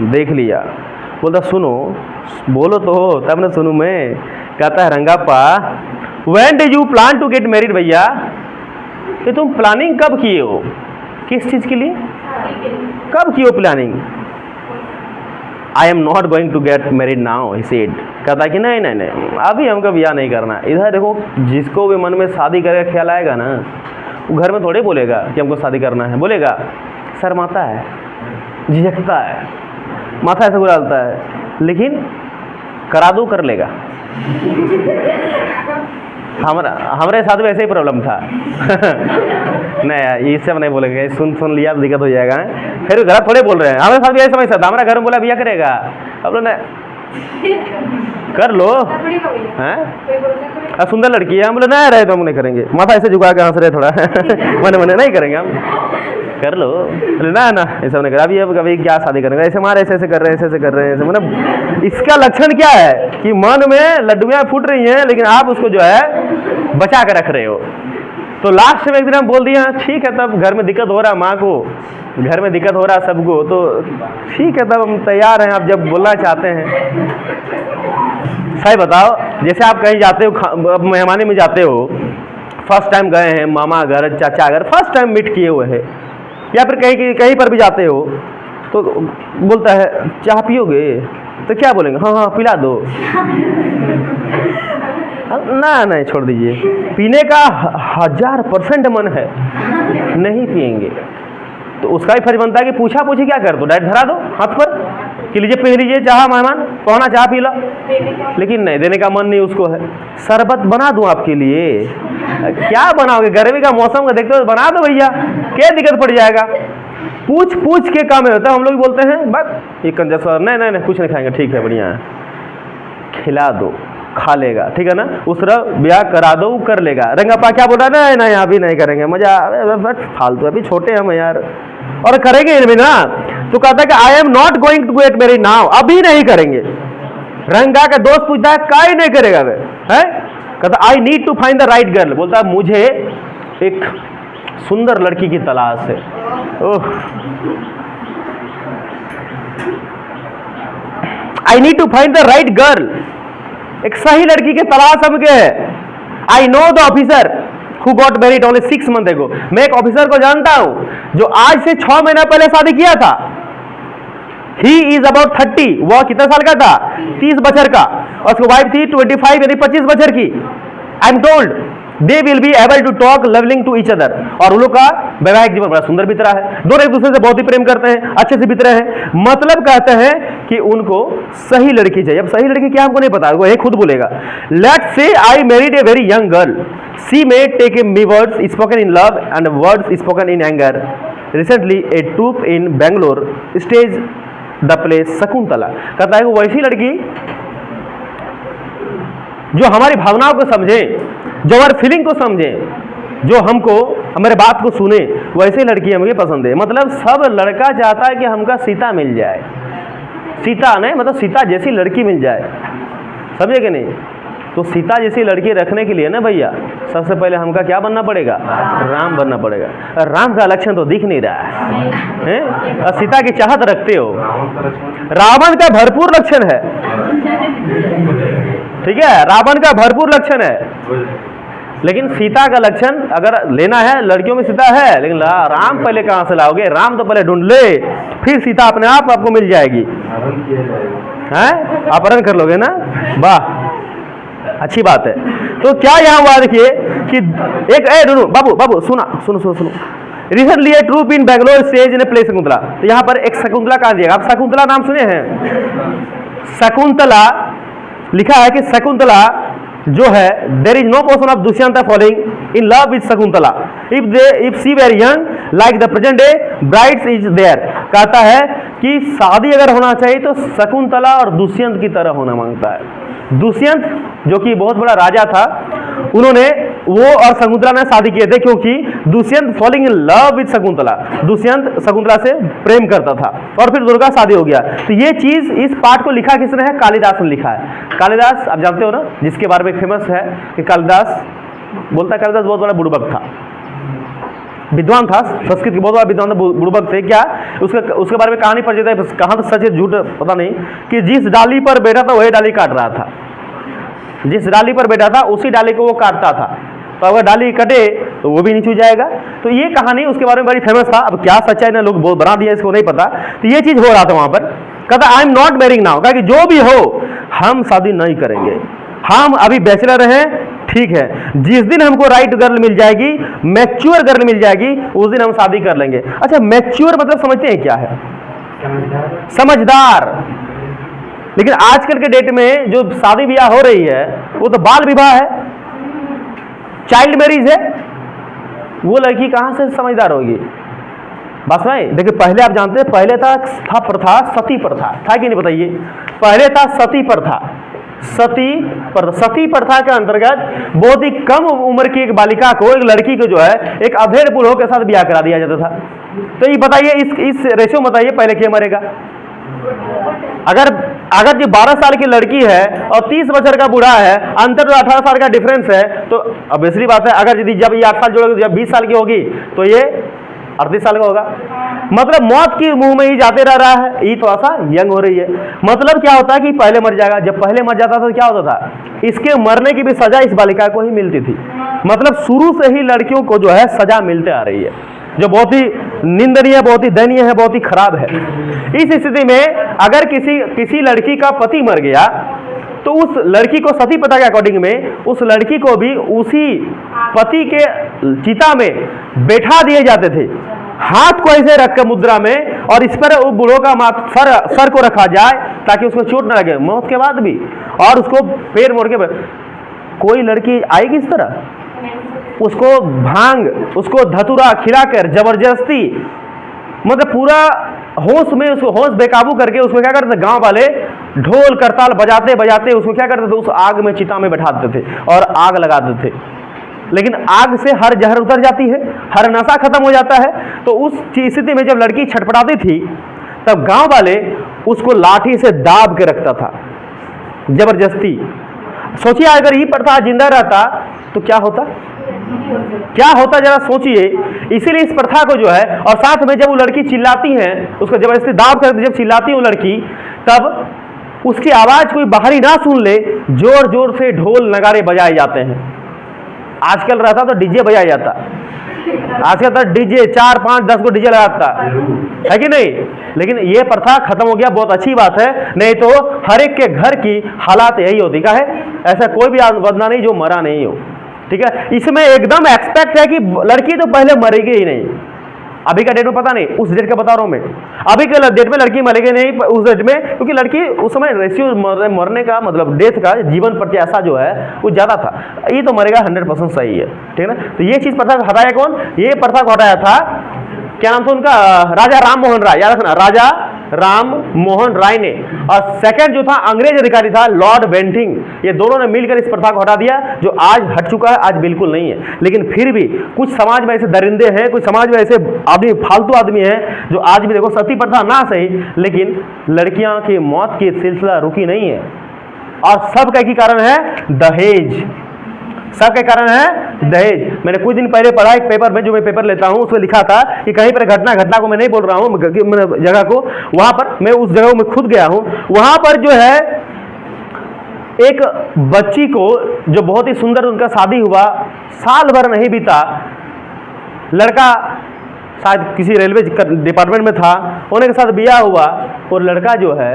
देख लिया। बोलता सुनो, बोलो तो हो तब ना सुनूं मैं। कहता है Rangappa when did you plan to get married भैया? कि तुम प्लानिंग कब किए हो, किस चीज के लिए, कब किए हो planning? I am not going to get married now, he said. कहता कि नहीं नहीं नहीं, अभी हमको ब्याह नहीं करना। इधर देखो, जिसको भी मन में शादी करे का ख्याल आएगा ना, वो घर में थोड़े बोलेगा कि हमको शादी करना है, बोलेगा, शर्माता है, झिझकता है, माथा ऐसे गुलालता है, लेकिन करा दो कर लेगा। हमारे साथ भी ऐसे ही प्रॉब्लम था। नहीं यार, ये सब नहीं बोलेंगे, सुन लिया तो दिक्कत हो जाएगा। फिर घर थोड़े बोल रहे हैं, हमारे साथ भी ऐसा समझ था। हमारा घर में बोला बिया करेगा, अब लोग कर लो हैं, सुंदर लड़की है, हम बोले नहीं रहे तो हम नहीं करेंगे, माथा ऐसे झुका के हंस रहे थोड़ा। मने नहीं करेंगे हम, कर लो, ना ना ऐसा नहीं करा। अभी अब कभी क्या शादी करेंगे, ऐसे हमारे ऐसे कर रहे हैं, ऐसे कर रहे हैं। मतलब इसका लक्षण क्या है कि मन में लड्डुएं फूट रही हैं, लेकिन आप उसको जो है बचा के रख रहे हो। तो लास्ट में एक दिन हम बोल दिए ठीक है, तब घर में दिक्कत हो रहा है, माँ को घर में दिक्कत हो रहा है सबको, तो ठीक है तब हम तैयार हैं, आप जब बोलना चाहते हैं। सही बताओ, जैसे आप कहीं जाते हो, मेहमानी में जाते हो, फर्स्ट टाइम गए हैं मामा घर, चाचा घर, फर्स्ट टाइम मीट किए हुए हैं, या फिर कहीं पर भी जाते हो, तो बोलता है चाय पियोगे, तो क्या बोलेंगे? हाँ हाँ पिला दो। ना नहीं छोड़ दीजिए, पीने का 1000% मन है, नहीं पिएंगे तो उसका भी फर्ज बनता है कि पूछा पूछी क्या कर दो, डायरेक्ट धरा दो हाथ पर कि लीजिए पी लीजिए चाह, मेहमान पहुना चाह पी लो। लेकिन नहीं, देने का मन नहीं उसको है। शरबत बना दूं आपके लिए? क्या बनाओगे, गर्मी का मौसम का देखते हो, बना दो भैया, क्या दिक्कत पड़ जाएगा। पूछ के काम होता है। हम लोग बोलते हैं बस ये कंजस, नहीं नहीं नहीं कुछ नहीं खाएंगे, ठीक है बढ़िया है, खिला दो खा लेगा, ठीक है ना। उस तरह ब्याह करा दो कर लेगा। रंगापा क्या बोल रहा है? नहीं अभी नहीं करेंगे, मजा फालतू, अभी छोटे हम यार, और करेंगे इनमें ना। तो कहता है कि I am not going to get married now, अभी नहीं करेंगे। रंगा का दोस्त पूछता है काहे नहीं करेगा वे, है? कहता I need to find the right girl, बोलता है मुझे एक सुंदर लड़की की तलाश है। Oh, I need to find the right girl, एक सही लड़की की तलाश हमके है। I know the officer who got married only 6 months ago, मैं एक ऑफिसर को जानता हूं जो आज से 6 महीना पहले शादी किया था। ही इज अबाउट 30, वह कितना साल का था? 30 बछर का, और उसकी वाइफ थी 25 यानी 25 बछर की। I am told they will be able to talk lovingly to each other, और उन लोग का वैवाहिक जीवन बड़ा सुंदर बीत रहा है, दोनों एक दूसरे से बहुत ही प्रेम करते हैं, अच्छे से बीत रहे हैं। मतलब कहते हैं कि उनको सही लड़की चाहिए। अब सही लड़की क्या हमको नहीं पता, वो खुद बोलेगा। Let's say I married a very young girl, she may take me words spoken in love and words spoken in anger. Recently a troupe in Bangalore stage the place Shakuntala. कहता है वो वैसी लड़की जो हमारी भावनाओं को समझे, जो हमारी फीलिंग को समझे, जो हमको हमारे बात को सुने, वैसे लड़की हमें पसंद है। मतलब सब लड़का चाहता है कि हमका सीता मिल जाए, सीता नहीं मतलब सीता जैसी लड़की मिल जाए, समझे कि नहीं। तो सीता जैसी लड़की रखने के लिए ना भैया, सबसे पहले हमका क्या बनना पड़ेगा? राम बनना पड़ेगा। राम का लक्षण तो दिख नहीं रहा है, और सीता की चाहत रखते हो। रावण का भरपूर लक्षण है, ठीक है, रावण का भरपूर लक्षण है, लेकिन सीता का लक्षण अगर लेना है, लड़कियों में सीता है, लेकिन राम पहले कहां से लाओगे? राम तो पहले ढूंढ ले, फिर सीता अपने आप आपको मिल जाएगी। हैं, अपहरण कर लोगे ना, वाह अच्छी बात है। तो क्या यहाँ हुआ देखिए कि एक बाबू सुनो। Recently a troupe in Bangalore stage in a place Shakuntala. तो यहाँ पर एक शकुंतला कहा दिया, आप शकुंतला नाम सुने हैं? शकुंतला लिखा है कि शकुंतला जो है, there is no person of Dushyant following in love with Shakuntala if she were young like the present day brides is there. कहता है कि शादी अगर होना चाहिए तो शकुंतला और दुष्यंत की तरह होना मांगता है। दुष्यंत जो कि बहुत बड़ा राजा था, उन्होंने वो और शकुंतला ने शादी किए थे, क्योंकि Dushyant falling in love with Shakuntala, Dushyant Shakuntala से प्रेम करता था, और फिर दोनों का शादी हो गया। तो ये चीज, इस पाठ को लिखा किसने है? कालिदास ने लिखा है। कालिदास आप जानते हो ना, जिसके बारे में फेमस है कि कालिदास बोलता है, कालिदास बहुत बड़ा बुड़बक था, विद्वान था, संस्कृत के बहुत बड़ा विद्वान था, बुड़बक थे। क्या उसके बारे में कहानी प्रचलित है, कहां तो सच है झूठ पता नहीं, कि जिस डाली पर बैठा था वही डाली काट रहा था, जिस डाली पर बैठा था उसी डाली को वो काटता था। तो अगर डाली कटे तो वो भी नहीं छू जाएगा। तो ये कहानी उसके बारे में बड़ी फेमस था। अब क्या सच्चाई ने लोग बना दिया इसको नहीं पता। तो ये चीज हो रहा था वहां पर। कहता आई एम नॉट मैरिंग नाउ, कहा कि जो भी हो हम शादी नहीं करेंगे, हम अभी बैचलर हैं, ठीक है, जिस दिन हमको राइट गर्ल मिल जाएगी, मैच्योर गर्ल मिल जाएगी, उस दिन हम शादी कर लेंगे। अच्छा, मैच्योर मतलब समझते हैं क्या है? समझदार। लेकिन आजकल के डेट में जो शादी ब्याह हो रही है वो तो बाल विवाह है, चाइल्ड मैरिज है। वो लड़की कहां से समझदार होगी? बस भाई देखिए, पहले आप जानते हैं, पहले था प्रथा, सती प्रथा था कि नहीं बताइए? पहले था सती प्रथा। सती प्रथा के अंतर्गत बहुत ही कम उम्र की एक बालिका को, एक लड़की को जो है एक अधेड़ बूढ़ों के साथ ब्याह करा दिया जाता था। तो ये बताइए, इस रेशियो में बताइए पहले क्या मरेगा? अगर जो 12 साल की लड़की है और 30 वर्ष का बूढ़ा है, अंतर 18 साल का डिफरेंस है, तो ऑब्वियसली बात है, अगर यदि जब ये 8 साल जोड़ोगे, जब 20 साल की होगी तो ये 38 साल का होगा। मतलब मौत की मुंह में ही जाते रह रहा है, ये थोड़ा सा यंग हो रही है। मतलब क्या होता है कि पहले मर जाएगा। जब पहले मर जाता था तो क्या होता था? इसके मरने की भी सजा इस बालिका को ही मिलती थी। मतलब शुरू से ही लड़कियों को जो है सजा मिलते आ रही है, जो बहुत ही निंदनीय, बहुत ही दयनीय है, बहुत ही खराब है। इस स्थिति में अगर किसी लड़की का पति मर गया तो उस लड़की को सती प्रथा के अकॉर्डिंग में उस लड़की को भी उसी पति के चिता में बैठा दिए जाते थे, हाथ को ऐसे रख कर मुद्रा में, और इस पर उस बूढ़ों का सर को रखा जाए ताकि उसको चोट न लगे मौत के बाद भी, और उसको पैर मोड़ के। कोई लड़की आएगी इस तरह? उसको भांग, उसको धतूरा खिलाकर जबरदस्ती, मतलब पूरा होश में, उसको होश बेकाबू करके उसको क्या करते थे? गांव वाले ढोल करताल बजाते बजाते उसको क्या करते थे? उस आग में, चिता में बैठा देते थे और आग लगाते थे। लेकिन आग से हर जहर उतर जाती है, हर नशा खत्म हो जाता है। तो उस स्थिति में जब लड़की छटपटाती थी तब गांव वाले उसको लाठी से दाब के रखता था जबरदस्ती। सोचिए, अगर ये प्रथा जिंदा रहता तो क्या होता? क्या होता जरा सोचिए। इसीलिए इस प्रथा को जो है, और साथ में जब वो लड़की चिल्लाती है, उसको जबरदस्ती दाब कर जब चिल्लाती है वो लड़की, तब उसकी आवाज कोई बाहरी ना सुन ले, जोर जोर से ढोल नगारे बजाए जाते हैं। आजकल रहता तो डीजे बजाया जाता, आजकल तो डीजे 4, 5, 10 को डीजे लगाता है कि नहीं? लेकिन ये प्रथा खत्म हो गया, बहुत अच्छी बात है। नहीं तो हर एक के घर की हालात यही होती का है, ऐसा कोई भी बंदा नहीं जो मरा नहीं हो, ठीक है? इसमें एकदम एक्सपेक्ट है कि लड़की तो पहले मरेगी ही नहीं। अभी का डेट में पता नहीं, उस डेट का बता रहा हूं मैं, अभी के डेट में लड़की मरेगी नहीं उस डेट में, क्योंकि लड़की उस समय रेशियो मरने का, मतलब डेथ का, जीवन प्रति ऐसा जो है वो ज्यादा था। ये तो मरेगा 100% सही है, ठीक है ना? तो ये चीज प्रथा हटाया कौन? ये प्रथा को हटाया था, क्या नाम था उनका? राजा राम मोहन राय, याद रखना, राजा राम मोहन राय ने। और सेकंड जो था अंग्रेज अधिकारी था लॉर्ड बेंटिंग। ये दोनों ने मिलकर इस प्रथा को हटा दिया, जो आज हट चुका है, आज बिल्कुल नहीं है। लेकिन फिर भी कुछ समाज में ऐसे दरिंदे हैं, कुछ समाज में ऐसे आदमी, फालतू आदमी हैं, जो आज भी देखो सती प्रथा ना सही, लेकिन लड़कियां की मौत की सिलसिला रुकी नहीं है। और सब का एक ही कारण है, दहेज। सबके कारण है दहेज। मैंने कुछ दिन पहले पढ़ा एक पेपर में, जो मैं पेपर लेता हूं, उसमें लिखा था कि कहीं पर घटना को मैं नहीं बोल रहा हूं, जगह को, वहां पर मैं उस जगह को मैं खुद गया हूं, वहां पर जो है एक बच्ची को, जो बहुत ही सुंदर, उनका शादी हुआ, साल भर नहीं बीता, लड़का शायद किसी रेलवे डिपार्टमेंट में था, उन्हीं के साथ ब्याह हुआ, और लड़का जो है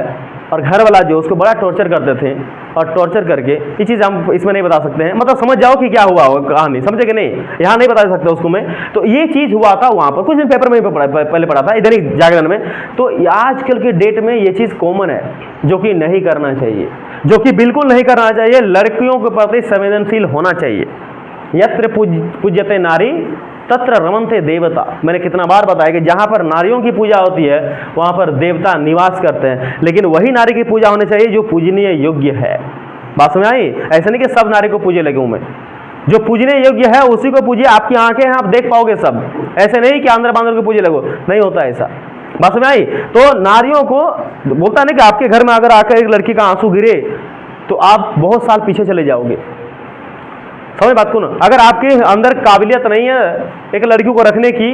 और घर वाला जो उसको बड़ा टॉर्चर करते थे, और टॉर्चर करके, ये चीज़ हम इसमें नहीं बता सकते हैं, मतलब समझ जाओ कि क्या हुआ हो कहानी, समझे कि नहीं? यहाँ नहीं बता सकता उसको मैं। तो ये चीज़ हुआ था वहाँ पर, कुछ दिन पेपर में पहले पढ़ा था, इधर ही जागरण में। तो आजकल के डेट में ये चीज़ कॉमन है, जो कि नहीं करना चाहिए, जो कि बिल्कुल नहीं करना चाहिए। लड़कियों के प्रति संवेदनशील होना चाहिए। यत्र पूज्यते नारी तत्र रमन्ते देवता। मैंने कितना बार बताया कि जहाँ पर नारियों की पूजा होती है वहाँ पर देवता निवास करते हैं, लेकिन वही नारी की पूजा होनी चाहिए जो पूजनीय योग्य है। बात समझ आई? ऐसा नहीं कि सब नारी को पूजे लगे हूँ मैं, जो पूजनीय योग्य है उसी को पूजिए। आपकी आंखें हैं, आप देख पाओगे सब, ऐसे नहीं कि आंध्र बांध्र को पूजे लगो, नहीं होता ऐसा। बात समझ आई? तो नारियों को बोलता नहीं कि आपके घर में अगर आकर एक लड़की का आंसू गिरे तो आप बहुत साल पीछे चले जाओगे। समझ बात को ना? अगर आपके अंदर काबिलियत नहीं है एक लड़की को रखने की,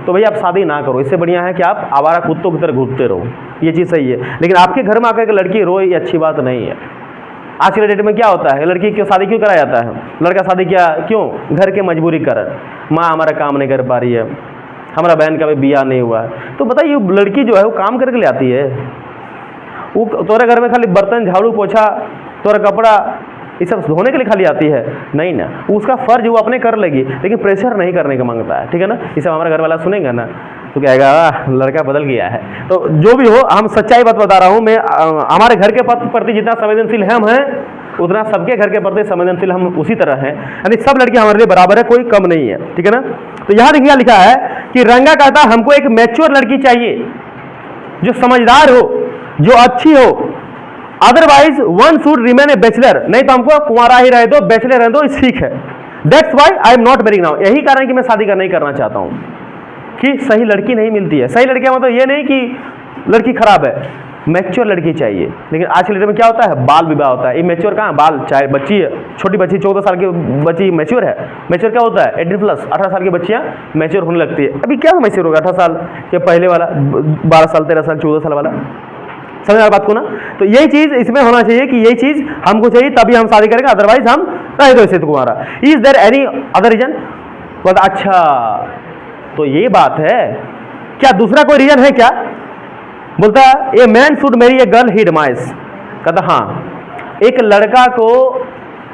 तो भैया आप शादी ना करो। इससे बढ़िया है कि आप आवारा कुत्तों की तरह घूमते रहो, ये चीज़ सही है। लेकिन आपके घर में आकर एक लड़की रोए, ये अच्छी बात नहीं है। आज के डेट में क्या होता है, लड़की क्यों शादी क्यों कराया जाता है, लड़का शादी क्या क्यों, घर के मजबूरी कारण, माँ हमारा काम नहीं कर पा रही है, हमारा बहन का भी बियाह नहीं हुआ है। तो बताइए लड़की जो है वो काम करके ले आती है, वो तोरे घर में खाली बर्तन झाड़ू पोछा तोरा कपड़ा ये सब धोने के लिए खाली आती है? नहीं ना, उसका फर्ज वो अपने कर लेगी, लेकिन प्रेशर नहीं करने का मांगता है, ठीक है ना। ये सब हमारा घर वाला सुनेगा ना तो कहेगा लड़का बदल गया है। तो जो भी हो, हम सच्चाई बात बता रहा हूँ मैं, हमारे घर के प्रति जितना संवेदनशील हम हैं उतना सबके घर के प्रति संवेदनशील हम उसी तरह हैं, यानी सब लड़कियां हमारे लिए बराबर है, कोई कम नहीं है, ठीक है ना। तो यहाँ देखिए लिखा है कि रंगा कहता है हमको एक मैच्योर लड़की चाहिए जो समझदार हो, जो अच्छी हो, otherwise one should remain A bachelor, नहीं तो हमको कुंवारा ही रहे दो, बैचलर रहे दो, ठीक है। That's why I am not marrying now, यही कारण कि मैं शादी नहीं करना चाहता हूँ कि सही लड़की नहीं मिलती है। सही लड़कियां मतलब ये नहीं कि लड़की खराब है, मैच्योर लड़की चाहिए। लेकिन आज के डेट में क्या होता है, बाल विवाह होता है। ये मैच्योर कहाँ, बाल चाहे बच्ची है, छोटी बच्ची 14 साल की बच्ची मैच्योर है। मैच्योर क्या होता है, 18+, 18 साल की बच्चियाँ मैच्योर होने लगती है। अभी क्या मैच्योर होगा, 18 साल के पहले वाला, 12 साल 13 साल 14 साल वाला, समझ आ बात को ना। तो यही चीज इसमें होना चाहिए कि यही चीज हमको चाहिए तभी हम शादी करेंगे, अदरवाइज हम रहे दो ऐसे तुम्हारा। Is there any other reason? बोलता अच्छा तो ये बात है क्या, दूसरा कोई रीजन है क्या? बोलता a man should marry a girl he admires. कहता हाँ, एक लड़का को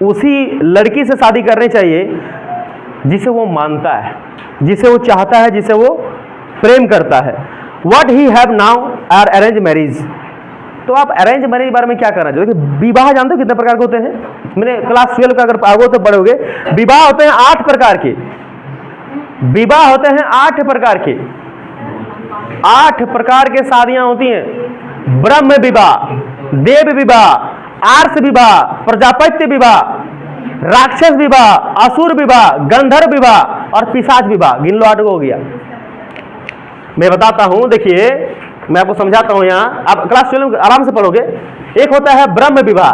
उसी लड़की से शादी करनी चाहिए जिसे वो मानता है, जिसे वो चाहता है, जिसे वो प्रेम करता है। What he have now are arrange marriage. तो आप अरेंज मैरिज के बारे में क्या करना चाहिए? विवाह जानते हो कितने प्रकार के होते हैं? मैंने क्लास 12 का अगर आओगे तो पढ़ोगे, विवाह होते हैं 8 प्रकार के, विवाह होते हैं 8 प्रकार के, 8 प्रकार के शादियां होती हैं। ब्रह्म विवाह, देव विवाह, आर्ष विवाह, प्रजापत्य विवाह, राक्षस विवाह, असुर विवाह, गंधर्व विवाह और पिशाच विवाह। गिन लो 8 हो गया। मैं बताता हूं, देखिए मैं आपको समझाता हूं। यहाँ आप क्लास 12 आराम से पढ़ोगे। एक होता है ब्रह्म विवाह,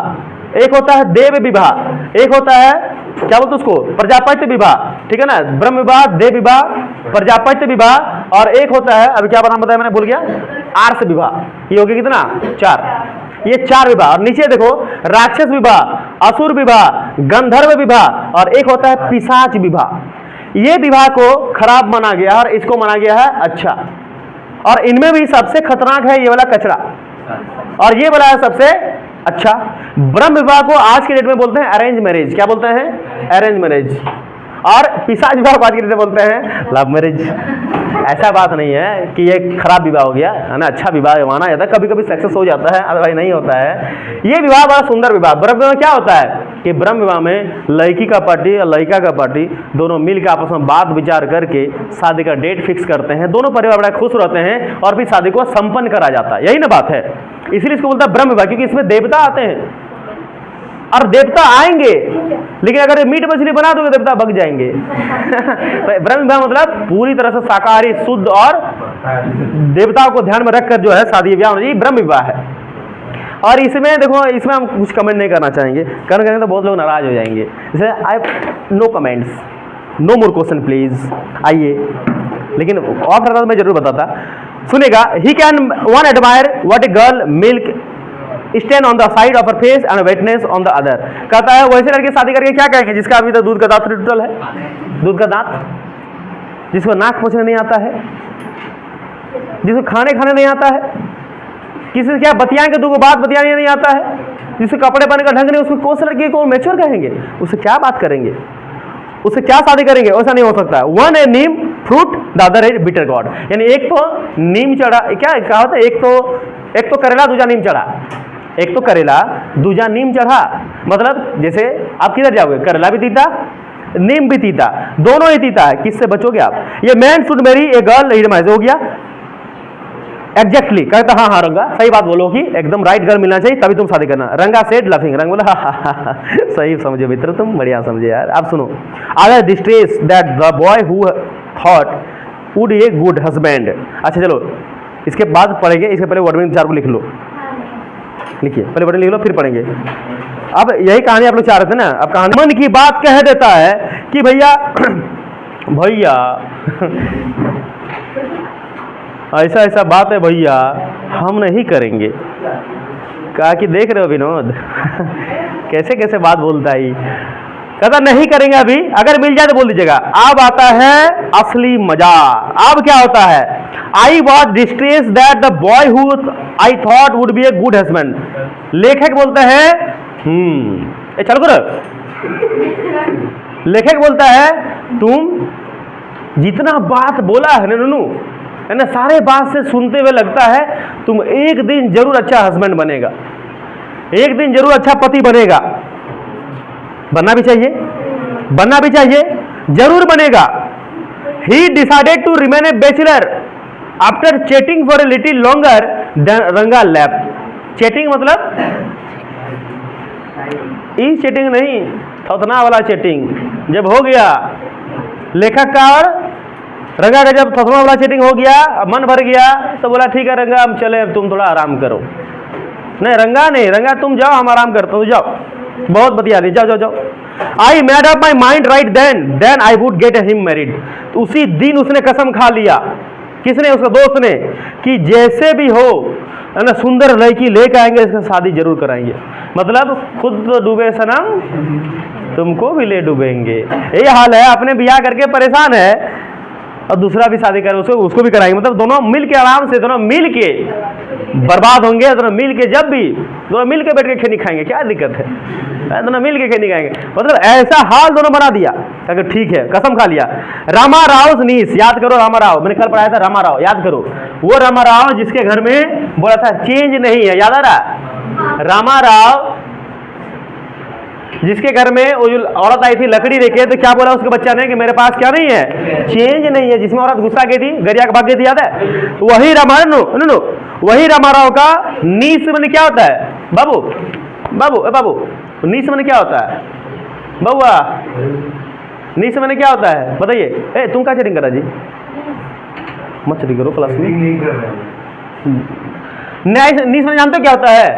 एक होता है देव विवाह, एक होता है क्या बोलते उसको, प्रजापत्य विवाह, ठीक है ना। ब्रह्म विवाह, देव विवाह, प्रजापत्य विवाह, और एक होता है अभी क्या नाम बताया मैंने भूल गया, आर्ष विवाह। ये हो गया कितना, 4। ये 4 विवाह। और नीचे देखो, राक्षस विवाह, असुर विवाह, गंधर्व विवाह और एक होता है पिशाच विवाह। ये विवाह को खराब माना गया और इसको माना गया है अच्छा। और इनमें भी सबसे खतरनाक है ये वाला कचरा, और ये वाला है सबसे अच्छा। ब्रह्म विवाह को आज के डेट में बोलते हैं अरेंज मैरिज। क्या बोलते हैं, अरेंज मैरिज। और पिशाच विवाह को आज के डेट में बोलते हैं लव मैरिज। ऐसा बात नहीं है कि ये खराब विवाह हो गया है ना, अच्छा विवाह माना जाता है, कभी कभी सक्सेस हो जाता है, अदरवाइज नहीं होता है। ये विवाह बड़ा सुंदर विवाह। ब्रह्म विवाह क्या होता है कि ब्रह्म विवाह में लड़की का पार्टी और लड़का का पार्टी दोनों मिल के आपस में बात विचार करके शादी का डेट फिक्स करते हैं, दोनों परिवार बड़ा खुश रहते हैं और फिर शादी को संपन्न करा जाता है। यही ना बात है, इसलिए इसको बोलता है ब्रह्म विवाह, क्योंकि इसमें देवता आते हैं और देवता आएंगे, लेकिन अगर मीट मछली बना दोगे देवता भग जाएंगे। तो ब्रह्म विवाह मतलब पूरी तरह से शाकाहारी शुद्ध और देवताओं को ध्यान में रखकर जो है शादी विवाह होना चाहिए, ब्रह्म विवाह है। और इसमें देखो, इसमें हम कुछ कमेंट नहीं करना चाहेंगे, करेंगे तो बहुत लोग नाराज हो जाएंगे। जैसे I no comments, no more question please. आइए, लेकिन ऑफ रहता तो मैं जरूर बताता। सुनेगा, he can one admire what a girl milk stand on the side of her face and wetness on the other. कहता है वैसे लड़के शादी करके क्या कहेंगे जिसका अभी तो दूध का दांत टूटल है, दूध का दांत, जिसको नाक पोछने नहीं आता है, जिसको खाने नहीं आता है, किसी से क्या बतियाएंगे, दो बात बतियाने नहीं आता है, जिससे कपड़े पहनने का ढंग नहीं, उसको कौन से लड़के को मैच्योर कहेंगे? उससे क्या बात करेंगे, उससे क्या शादी करेंगे? ऐसा नहीं हो सकता। One A Neem fruit the other A bitter gourd, यानी एक तो नीम चढ़ा, क्या कहा होता है, एक तो करेला दूजा नीम चढ़ा, एक तो करेला दूजा नीम चढ़ा। मतलब जैसे आप किधर जाओगे, करेला भी तीता नीम भी तीता, दोनों ही तीता है, किससे बचोगे आप? ये man should marry a girl ही हो गया एग्जैक्टली। कहता हाँ हाँ रंगा, सही बात बोलो कि एकदम राइट गर्ल मिलना चाहिए तभी तुम शादी करना। रंगा सेड लफिंग, रंग बोला सही समझे मित्र, तुम बढ़िया समझे यार। आप सुनो, other distress that the boy who thought would a good husband. अच्छा चलो इसके बाद पढ़ेंगे, इसके पहले वर्ड मीनिंग 4 को लिख लो, लिखिए पहले वर्ड लिख लो फिर पढ़ेंगे। अब यही कहानी आप लोग चाह रहे थे ना, अब कहानी मन की बात कह देता है कि भैया भैया ऐसा ऐसा बात है भैया, हम नहीं करेंगे। कहा कि देख रहे हो विनोद कैसे कैसे बात बोलता है। कहता नहीं करेंगे अभी, अगर मिल जाए तो बोल दीजिएगा। अब आता है असली मजा। अब क्या होता है, I was distress that the boy who I thought would be a good husband. लेखक बोलता है चलो करो, लेखक बोलता है तुम जितना बात बोला है ननू, है ना, सारे बात से सुनते हुए लगता है तुम एक दिन जरूर अच्छा हस्बैंड बनेगा, एक दिन जरूर अच्छा पति बनेगा। बनना भी चाहिए, बनना भी चाहिए, जरूर बनेगा। He decided to remain a bachelor after chatting for a little longer than रंगा left। चैटिंग मतलब ई चैटिंग नहीं, थौथना वाला चैटिंग जब हो गया लेखक का और रंगा का, जब थौथना वाला चैटिंग हो गया, मन भर गया, तो बोला ठीक है रंगा हम चले, अब तुम थोड़ा आराम करो। नहीं रंगा नहीं, रंगा तुम जाओ, हम आराम करते हो, जाओ, बहुत बढ़िया रही, जाओ जाओ जाओ। I made up my mind right then I would get him married. तो उसी दिन उसने कसम खा लिया, किसने, उसका दोस्त ने, कि जैसे भी हो, है ना, सुंदर लड़की लेकर आएंगे, इसका शादी जरूर कराएंगे। मतलब खुद तो डूबे सनम तुमको भी ले डूबेंगे, यही हाल है। अपने ब्याह करके परेशान है और दूसरा भी शादी करे, उसको भी कराएंगे। मतलब दोनों मिल के आराम से, दोनों मिल के बर्बाद होंगे, दोनों मिल के, जब भी दोनों मिल के बैठ के खैनी खाएंगे, क्या दिक्कत है, दोनों मिल के खैनी खाएंगे। मतलब ऐसा हाल दोनों बना दिया। अगर ठीक है, कसम खा लिया। रामा राव नीस, याद करो रामा राव, मैंने कल पढ़ाया था रामा राव, याद करो। वो रामा राव जिसके घर में बोला था चेंज नहीं है, याद आ रहा? रामा राव जिसके घर में वो जो औरत आई थी लकड़ी लेके, तो क्या बोला उसके बच्चा ने कि मेरे पास क्या नहीं है, चेंज नहीं है, जिसमें औरत गुस्सा गई थी, गरिया के भाग गई थी, याद है? वही रामायण, वही रामाराव का नीस मैंने क्या होता है, बाबू बाबू ए बाबू, नीस मैंने क्या होता है, बउआ नीस मैंने क्या होता है बताइए। ए तुम क्या चेटिंग करा जी, मत चेटिंग करो क्लास में। नीस मैंने जानते हो क्या होता है?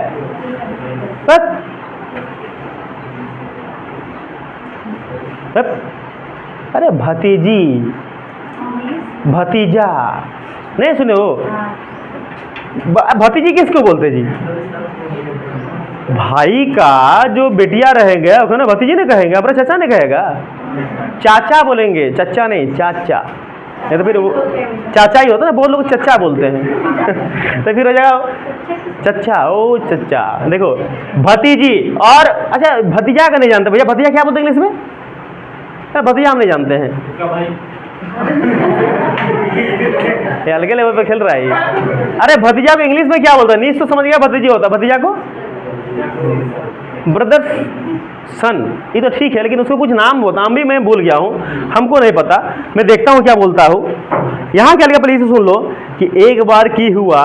अरे भतीजी, भतीजा नहीं सुने हो? भतीजी किसको बोलते जी? भाई का जो बेटिया रहेंगे उसको ना भतीजी ने कहेंगे, अपना चाचा ने कहेगा, चाचा बोलेंगे, चचा नहीं, चाचा। या तो फिर वो चाचा ही होता है ना, बहुत लोग चचा बोलते हैं तो फिर हो जाएगा चचा, ओ चचा। देखो भतीजी, और अच्छा भतीजा का नहीं जानते भैया, भतीजा क्या बोलते हैं इंग्लिश में? भतीजा हम नहीं जानते हैं, अलगे लेवल पे खेल रहा है ये। अरे भतीजा को इंग्लिश में क्या बोलता है? नीस तो समझ गया, भतीजी होता है, भतीजा को ब्रदर सन, ये तो ठीक है, लेकिन उसको कुछ नाम होता, हम भी मैं भूल गया हूँ, हमको नहीं पता, मैं देखता हूँ क्या बोलता हूँ। यहाँ क्या लगा प्लीज सुन लो कि एक बार की हुआ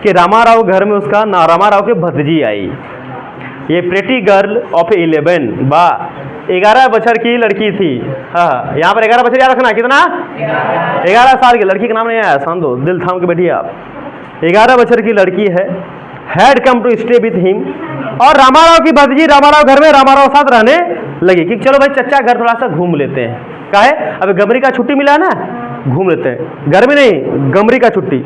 कि रामाराव घर में उसका ना रामाराव के भतीजी आई, ये प्रेटी गर्ल ऑफ 11 बा 11 बछर की लड़की थी। हाँ यहाँ पर 11 बछर याद रखना, कितना? 11 साल की लड़की का नाम नहीं आया, शांत दो, दिल थाम के बैठिए आप। 11 बछर की लड़की है, had come to stay with him, और रामाराव की भतीजी रामाराव घर में रामाराव साथ रहने लगी कि चलो भाई चचा घर थोड़ा सा घूम लेते हैं। काहे? अभी गमरी का छुट्टी मिला ना, घूम लेते हैं, गर्मी नहीं गमरी का छुट्टी।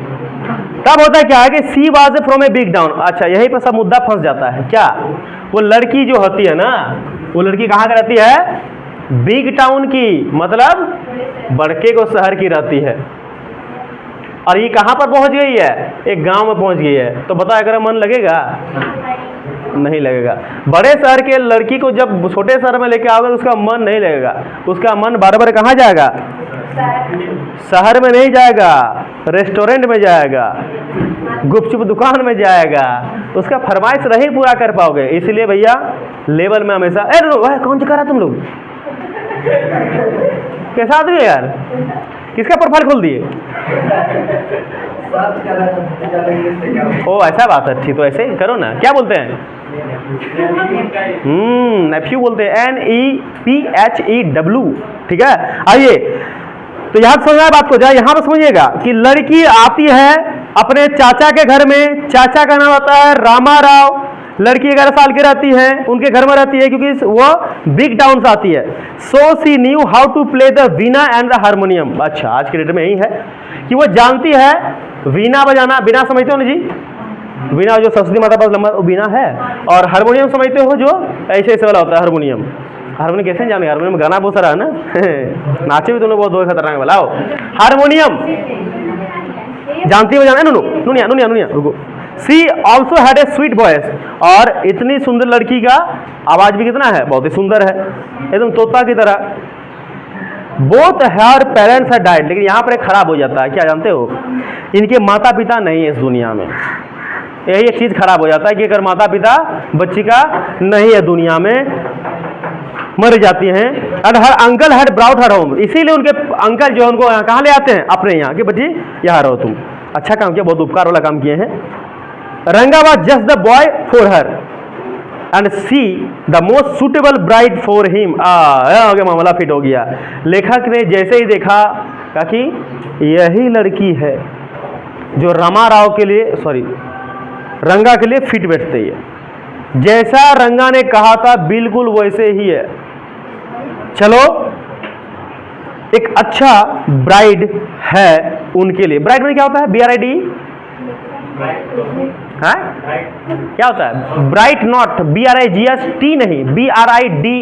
तब होता क्या है कि she was from a big town. अच्छा यहीं पर सब मुद्दा फंस जाता है। क्या वो लड़की जो होती है ना, वो लड़की कहाँ की रहती है? बिग टाउन की, मतलब बड़के को शहर की रहती है। और ये कहाँ पर पहुंच गई है? एक गांव में पहुंच गई है। तो बता अगर मन लगेगा? नहीं लगेगा। बड़े शहर के लड़की को जब छोटे शहर में लेके आओगे तो उसका मन नहीं लगेगा, उसका मन बार बार कहाँ जाएगा? शहर में नहीं जाएगा, रेस्टोरेंट में जाएगा, गुपचुप दुकान में जाएगा, उसका फरमाइश नहीं पूरा कर पाओगे। इसलिए भैया लेवल में हमेशा कौन सा करा तुम लोग कैसा आदमी है यार, किसका प्रोफाइल खोल दिए? ओ ऐसा बात है, ठीक तो ऐसे करो ना, क्या बोलते हैं? नेफ्यू बोलते हैं, NEPHEW, ठीक है। आइए तो यहाँ समझना बात को, जाए यहाँ पर समझिएगा कि लड़की आती है अपने चाचा के घर में, चाचा का नाम होता है रामा राव, लड़की 11 साल की रहती है, उनके घर में रहती है क्योंकि वो बिग टाउन से आती है। So she knew how to play the veena and the harmonium. अच्छा आज के डेट में यही है कि वो जानती है वीणा बजाना, बिना समझते हो ना जी, वीणा जो सरस्वती माता पास लंबा वो वीणा है। और हारमोनियम समझते हो जो ऐसे ऐसे वाला होता है हारमोनियम। हारमोनियम कैसे जाने, हारमोनियम गाना बहुत सारा है ना नाचे भी तुमने बहुत खतरनाक वाला। आओ हारमोनियम जानती हो, जाना नुनु नुनिया नुनिया नुनिया रुको। She also had a sweet voice, और इतनी सुंदर लड़की का आवाज भी कितना है, बहुत ही सुंदर है, एकदम तोता की तरह। Both her parents had died, लेकिन यहाँ पर एक खराब हो जाता है, क्या जानते हो, इनके माता पिता नहीं है इस दुनिया में। यही एक चीज खराब हो जाता है कि अगर माता पिता बच्ची का नहीं है दुनिया में, मर जाती हैं। And her uncle had brought her home, इसीलिए उनके अंकल जो उनको कहाँ ले आते हैं, अपने यहाँ कि बच्ची यहाँ रहो तुम। अच्छा काम किया, बहुत उपकार वाला काम किए हैं। रंगा was just the boy for her and see the most suitable bride for him. हो गया, मामला फिट हो गया। लेखक ने जैसे ही देखा कहा कि यही लड़की है जो रमा राव के लिए, सॉरी रंगा के लिए फिट बैठती है। जैसा रंगा ने कहा था बिल्कुल वैसे ही है। चलो एक अच्छा ब्राइड है उनके लिए। ब्राइड में क्या होता है, BRID, हाँ क्या होता है, ब्राइट नॉट BRIGST नहीं, BRIDE,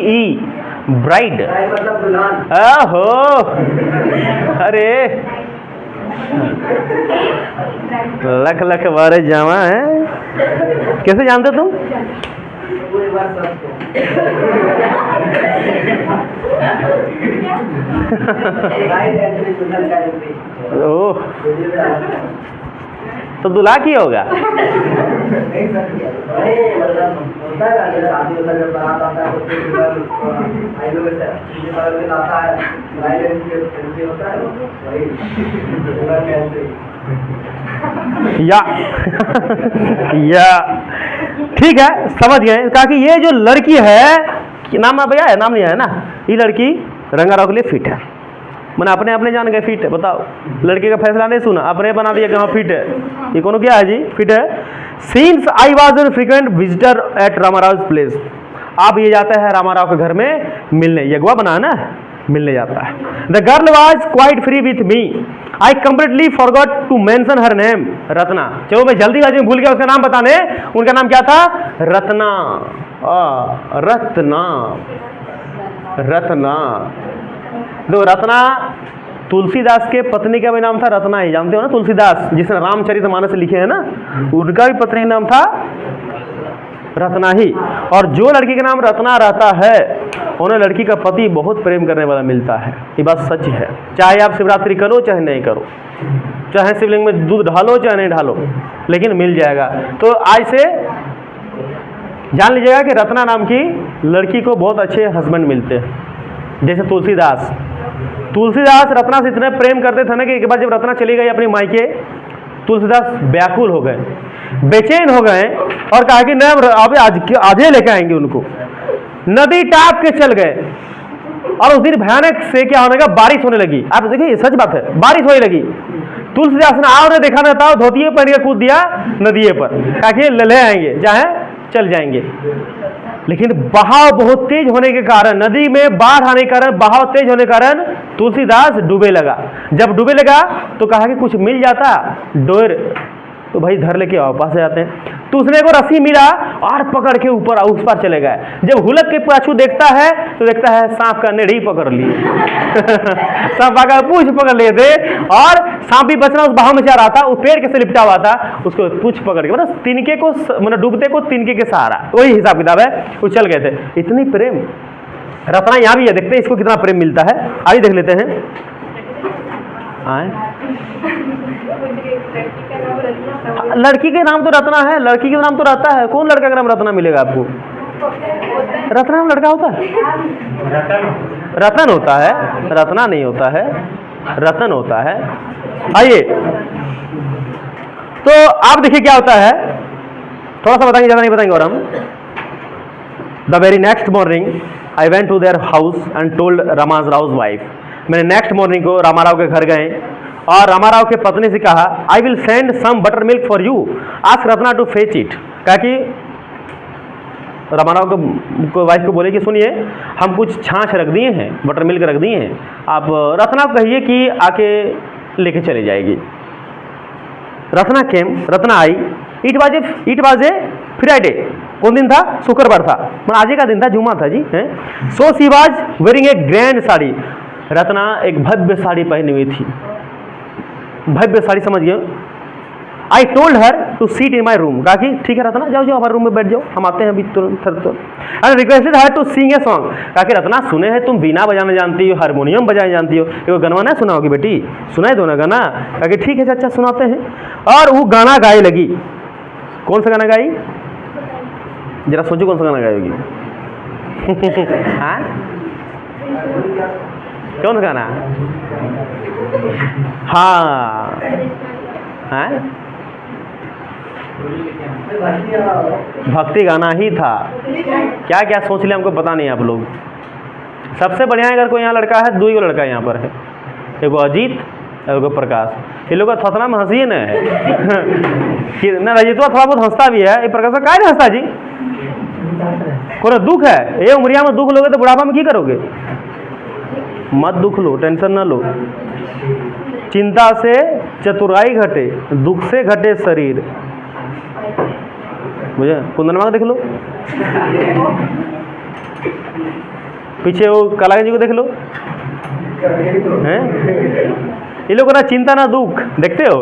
ब्राइड। ओहो अरे लख लख बारे जावा है, कैसे जानते तुम? ओह तो दुल्हा की होगा। या ठीक है, समझ गए। कहा कि ये जो लड़की है, नाम भैया है, नाम नहीं है ना, ये लड़की रंगाराव के लिए फिट है। मैंने अपने अपने जान गए फिट है। बताओ, लड़के का फैसला नहीं सुना, अपने बना दिया कि हाँ फिट है। ये कौन क्या है जी, फिट है। Since I was an frequent visitor at Ramarao place, अब ये जाता है रामाराव के घर में मिलने, यगवा बना ना, मिलने जाता है। The girl was quite free with me, I completely forgot to mention her name Ratna. चलो मैं जल्दीबाजी में भूल गया उसका नाम बताने। उनका नाम क्या था, रत्ना। रत्ना रत्ना दो रत्ना तुलसीदास के पत्नी का भी नाम था रत्ना ही, जानते हो ना, तुलसीदास जिसने रामचरितमानस लिखे हैं ना, उनका भी पत्नी नाम था रत्ना ही। और जो लड़की का नाम रत्ना रहता है उन्हें लड़की का पति बहुत प्रेम करने वाला मिलता है। ये बात सच है, चाहे आप शिवरात्रि करो चाहे नहीं करो, चाहे शिवलिंग में दूध ढालो चाहे नहीं ढालो, लेकिन मिल जाएगा। तो आज से जान लीजिएगा कि रत्ना नाम की लड़की को बहुत अच्छे हस्बैंड मिलते हैं। जैसे तुलसीदास रत्ना से इतने प्रेम करते थे ना कि एक बार जब रत्ना चली गई अपनी मायके, तुलसीदास व्याकुल हो गए, बेचैन हो गए और कहा कि नहीं अब आधे लेके आएंगे उनको। नदी टाप के चल गए और उस दिन भयानक से क्या होने का, बारिश होने लगी। आप देखिए सच बात है, बारिश होने लगी। तुलसीदास ने आओ ने देखा ना था, धोतिए पहन के कूद दिया नदिए पर, कहा कि ले आएंगे चाहे चल जाएंगे। लेकिन बहाव बहुत तेज होने के कारण, नदी में बाढ़ आने के कारण, बहाव तेज होने के कारण तुलसीदास डूबे लगा। जब डूबे लगा तो कहा कि कुछ मिल जाता डोर तो भाई धर लेके वापस जाते हैं। तो उसने को रस्सी मिला और पकड़ के ऊपर उस पार चले गए। जब हुलक के पाछू देखता है तो देखता है सांप का नेड़ी पकड़ लिए सांप का पूछ पकड़ लिए थे, और सांप भी बचना उस बहाव में जा रहा था, उस पेड़ के से लिपटा हुआ था, उसको पूछ पकड़ के, मतलब तिनके को, मतलब डूबते को तिनके के सहारा, वही हिसाब किताब है। वो चल गए थे। इतनी प्रेम रत्ना यहाँ भी है, देखते हैं इसको कितना प्रेम मिलता है, आइए देख लेते हैं। लड़की के नाम तो रत्ना है, लड़की का नाम तो रहता है, कौन लड़का का नाम रत्ना मिलेगा आपको? रत्ना नाम लड़का होता है, रतन होता है, रत्ना नहीं होता है, रतन होता है। आइए तो आप देखिए क्या होता है, थोड़ा सा बताएंगे, ज्यादा नहीं बताएंगे। और हम the very next morning I went to their house and told Rama's Rao wife. मैंने नेक्स्ट मॉर्निंग को रामाराव के घर गए और रामाराव के पत्नी से कहा, I will send some butter milk for you, ask Ratna to fetch it. कहा कि रामाराव को वाइफ को बोले कि सुनिए हम कुछ छाछ रख दिए हैं, बटर मिल्क रख दिए हैं, आप रत्ना को कहिए कि आके लेके चली जाएगी। रत्ना आई इट वाज ए फ्राइडे। कौन दिन था? शुक्रवार था, मतलब आज का दिन था, जुम्मा था जी। So she was wearing a grand sari. Ratna एक भव्य साड़ी पहनी हुई थी। भव्य साड़ी समझ गए। I told her to sit in my room. कहा कि ठीक है रत्ना, जाओ जाओ हमारे रूम में बैठ जाओ, हम आते हैं अभी तुरंत। And requested her to sing a song. कहा कि रत्ना सुने हैं तुम बीना बजाने जानती हो, हारमोनियम बजाने जानती हो, एक गाना ना सुनाओगी बेटी, सुनाई दो ना गाना। कहा कि ठीक है चाचा सुनाते हैं। और वो गाना गाए लगी। कौन सा गाना गाई? जरा सोचो कौन सा गाना गाएगी। हाँ कौन गाना? हाँ हाँ भक्ति गाना ही था। क्या क्या सोच लिया हमको पता नहीं। आप लोग सबसे बढ़िया अगर कोई यहाँ लड़का है, दो ही लड़का यहाँ पर है, एगो अजीत और एगो प्रकाश। ये लोग का थोथना में हंसी न है कि ना रजितवा थोड़ा बहुत हंसता भी है, ये प्रकाश का नहीं हंसता जी। कोई दुख है ये उमरिया में, दुख लोगे तो बुढ़ापा में की करोगे? मत दुख लो, टेंशन ना लो। चिंता से चतुराई घटे, दुख से घटे शरीर। मुझे कुंदनमा देख लो, पीछे वो कलागंज जी को देख लो, हैं? ये लोग ना चिंता ना दुख, देखते हो?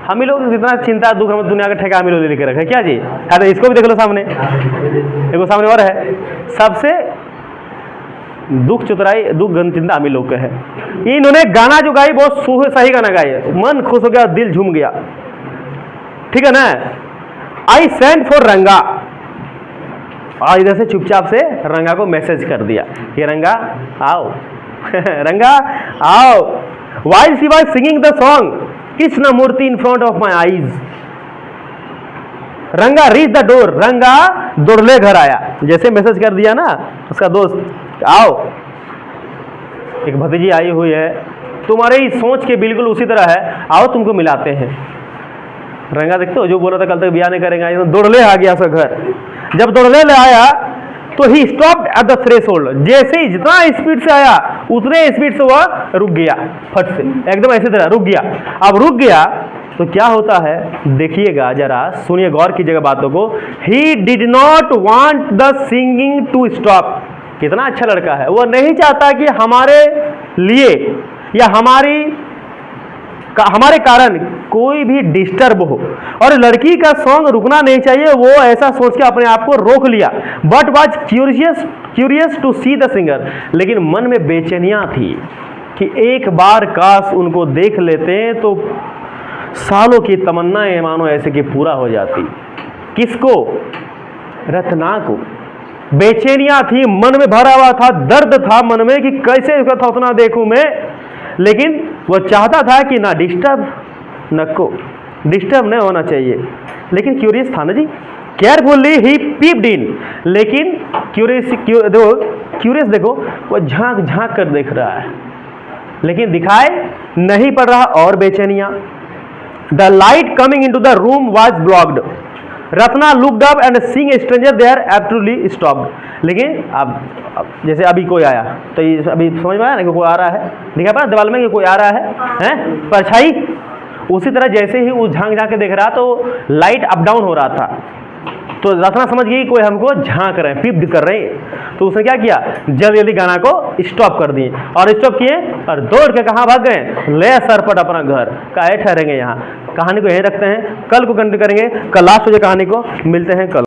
हम ही लोग जितना चिंता दुख हम दुनिया का ठेका हम ही लोग लेके रखे। क्या जी? अरे इसको भी देख लो सामने, देखो सामने और है। सबसे दुख चतुराई, दुख गन चिंता हम ही लोग का है। इन्होंने गाना जो गाई बहुत सही गाना गाई, मन खुश हो गया, दिल झूम गया। ठीक है ना? आई सेंड फॉर रंगा। और इधर से चुपचाप से रंगा को मैसेज कर दिया कि रंगा आओ रंगा आओ। While she was singing the song Krishna Murthy in front of my eyes, Ranga reach the door. Ranga दौड़ले घर आया। जैसे मैसेज कर दिया ना उसका दोस्त, आओ एक भतीजी आई हुई है, तुम्हारे ही सोच के बिल्कुल उसी तरह है, आओ तुमको मिलाते हैं। रंगा देखते हो जो बोला था कल तक ब्याह नहीं करेंगे, दौड़ले आ गया उसका घर। जब दौड़ले ले आया तो he stopped at the threshold. जैसे ही जितना स्पीड से आया उतने स्पीड से वह रुक गया, फट से एकदम ऐसी तरह रुक गया। अब रुक गया तो क्या होता है देखिएगा, जरा सुनिए, गौर कीजिएगा बातों को। He did not want the singing to stop. कितना अच्छा लड़का है, वो नहीं चाहता कि हमारे लिए या हमारे कारण कोई भी डिस्टर्ब हो, और लड़की का सॉन्ग रुकना नहीं चाहिए, वो ऐसा सोच के अपने आप को रोक लिया। But was curious to see the singer. लेकिन मन में बेचैनियां थी कि एक बार काश उनको देख लेते तो सालों की तमन्नाएं मानो ऐसे कि पूरा हो जाती। किसको? रत्ना को। बेचैनियां थी, मन में भरा हुआ था, दर्द था मन में कि कैसे इसका थोथना देखूं मैं। लेकिन वो चाहता था कि ना डिस्टर्ब नहीं होना चाहिए, लेकिन क्यूरियस था ना जी। केयरफुली ही पीप्ड इन। लेकिन क्यूरियस देखो, वो झांक झांक कर देख रहा है, लेकिन दिखाई नहीं पड़ रहा और बेचैनियां। The light coming into the room was blocked. Ratna looked up and seeing a stranger there absolutely stopped. लेकिन अब जैसे अभी कोई आया तो ये अभी समझ में आया ना कि कोई आ रहा है, दिखा पा दीवार में कि कोई आ रहा है परछाई। उसी तरह जैसे ही वो झांक झांक के देख रहा तो लाइट अप डाउन हो रहा था, तो रत्ना समझ गई कोई हमको झांक रहे हैं, पिप्ड कर रहे हैं। तो उसने क्या किया, जल्दी जल्दी गाना को स्टॉप कर दिए, और स्टॉप किए और दौड़ के कहाँ भाग गए, ले सरपट अपना घर। काहे ठहरेंगे यहाँ, कहानी को यहीं रखते हैं, कल को कंटिन्यू करेंगे। कल लास्ट हो जाए कहानी को, मिलते हैं कल।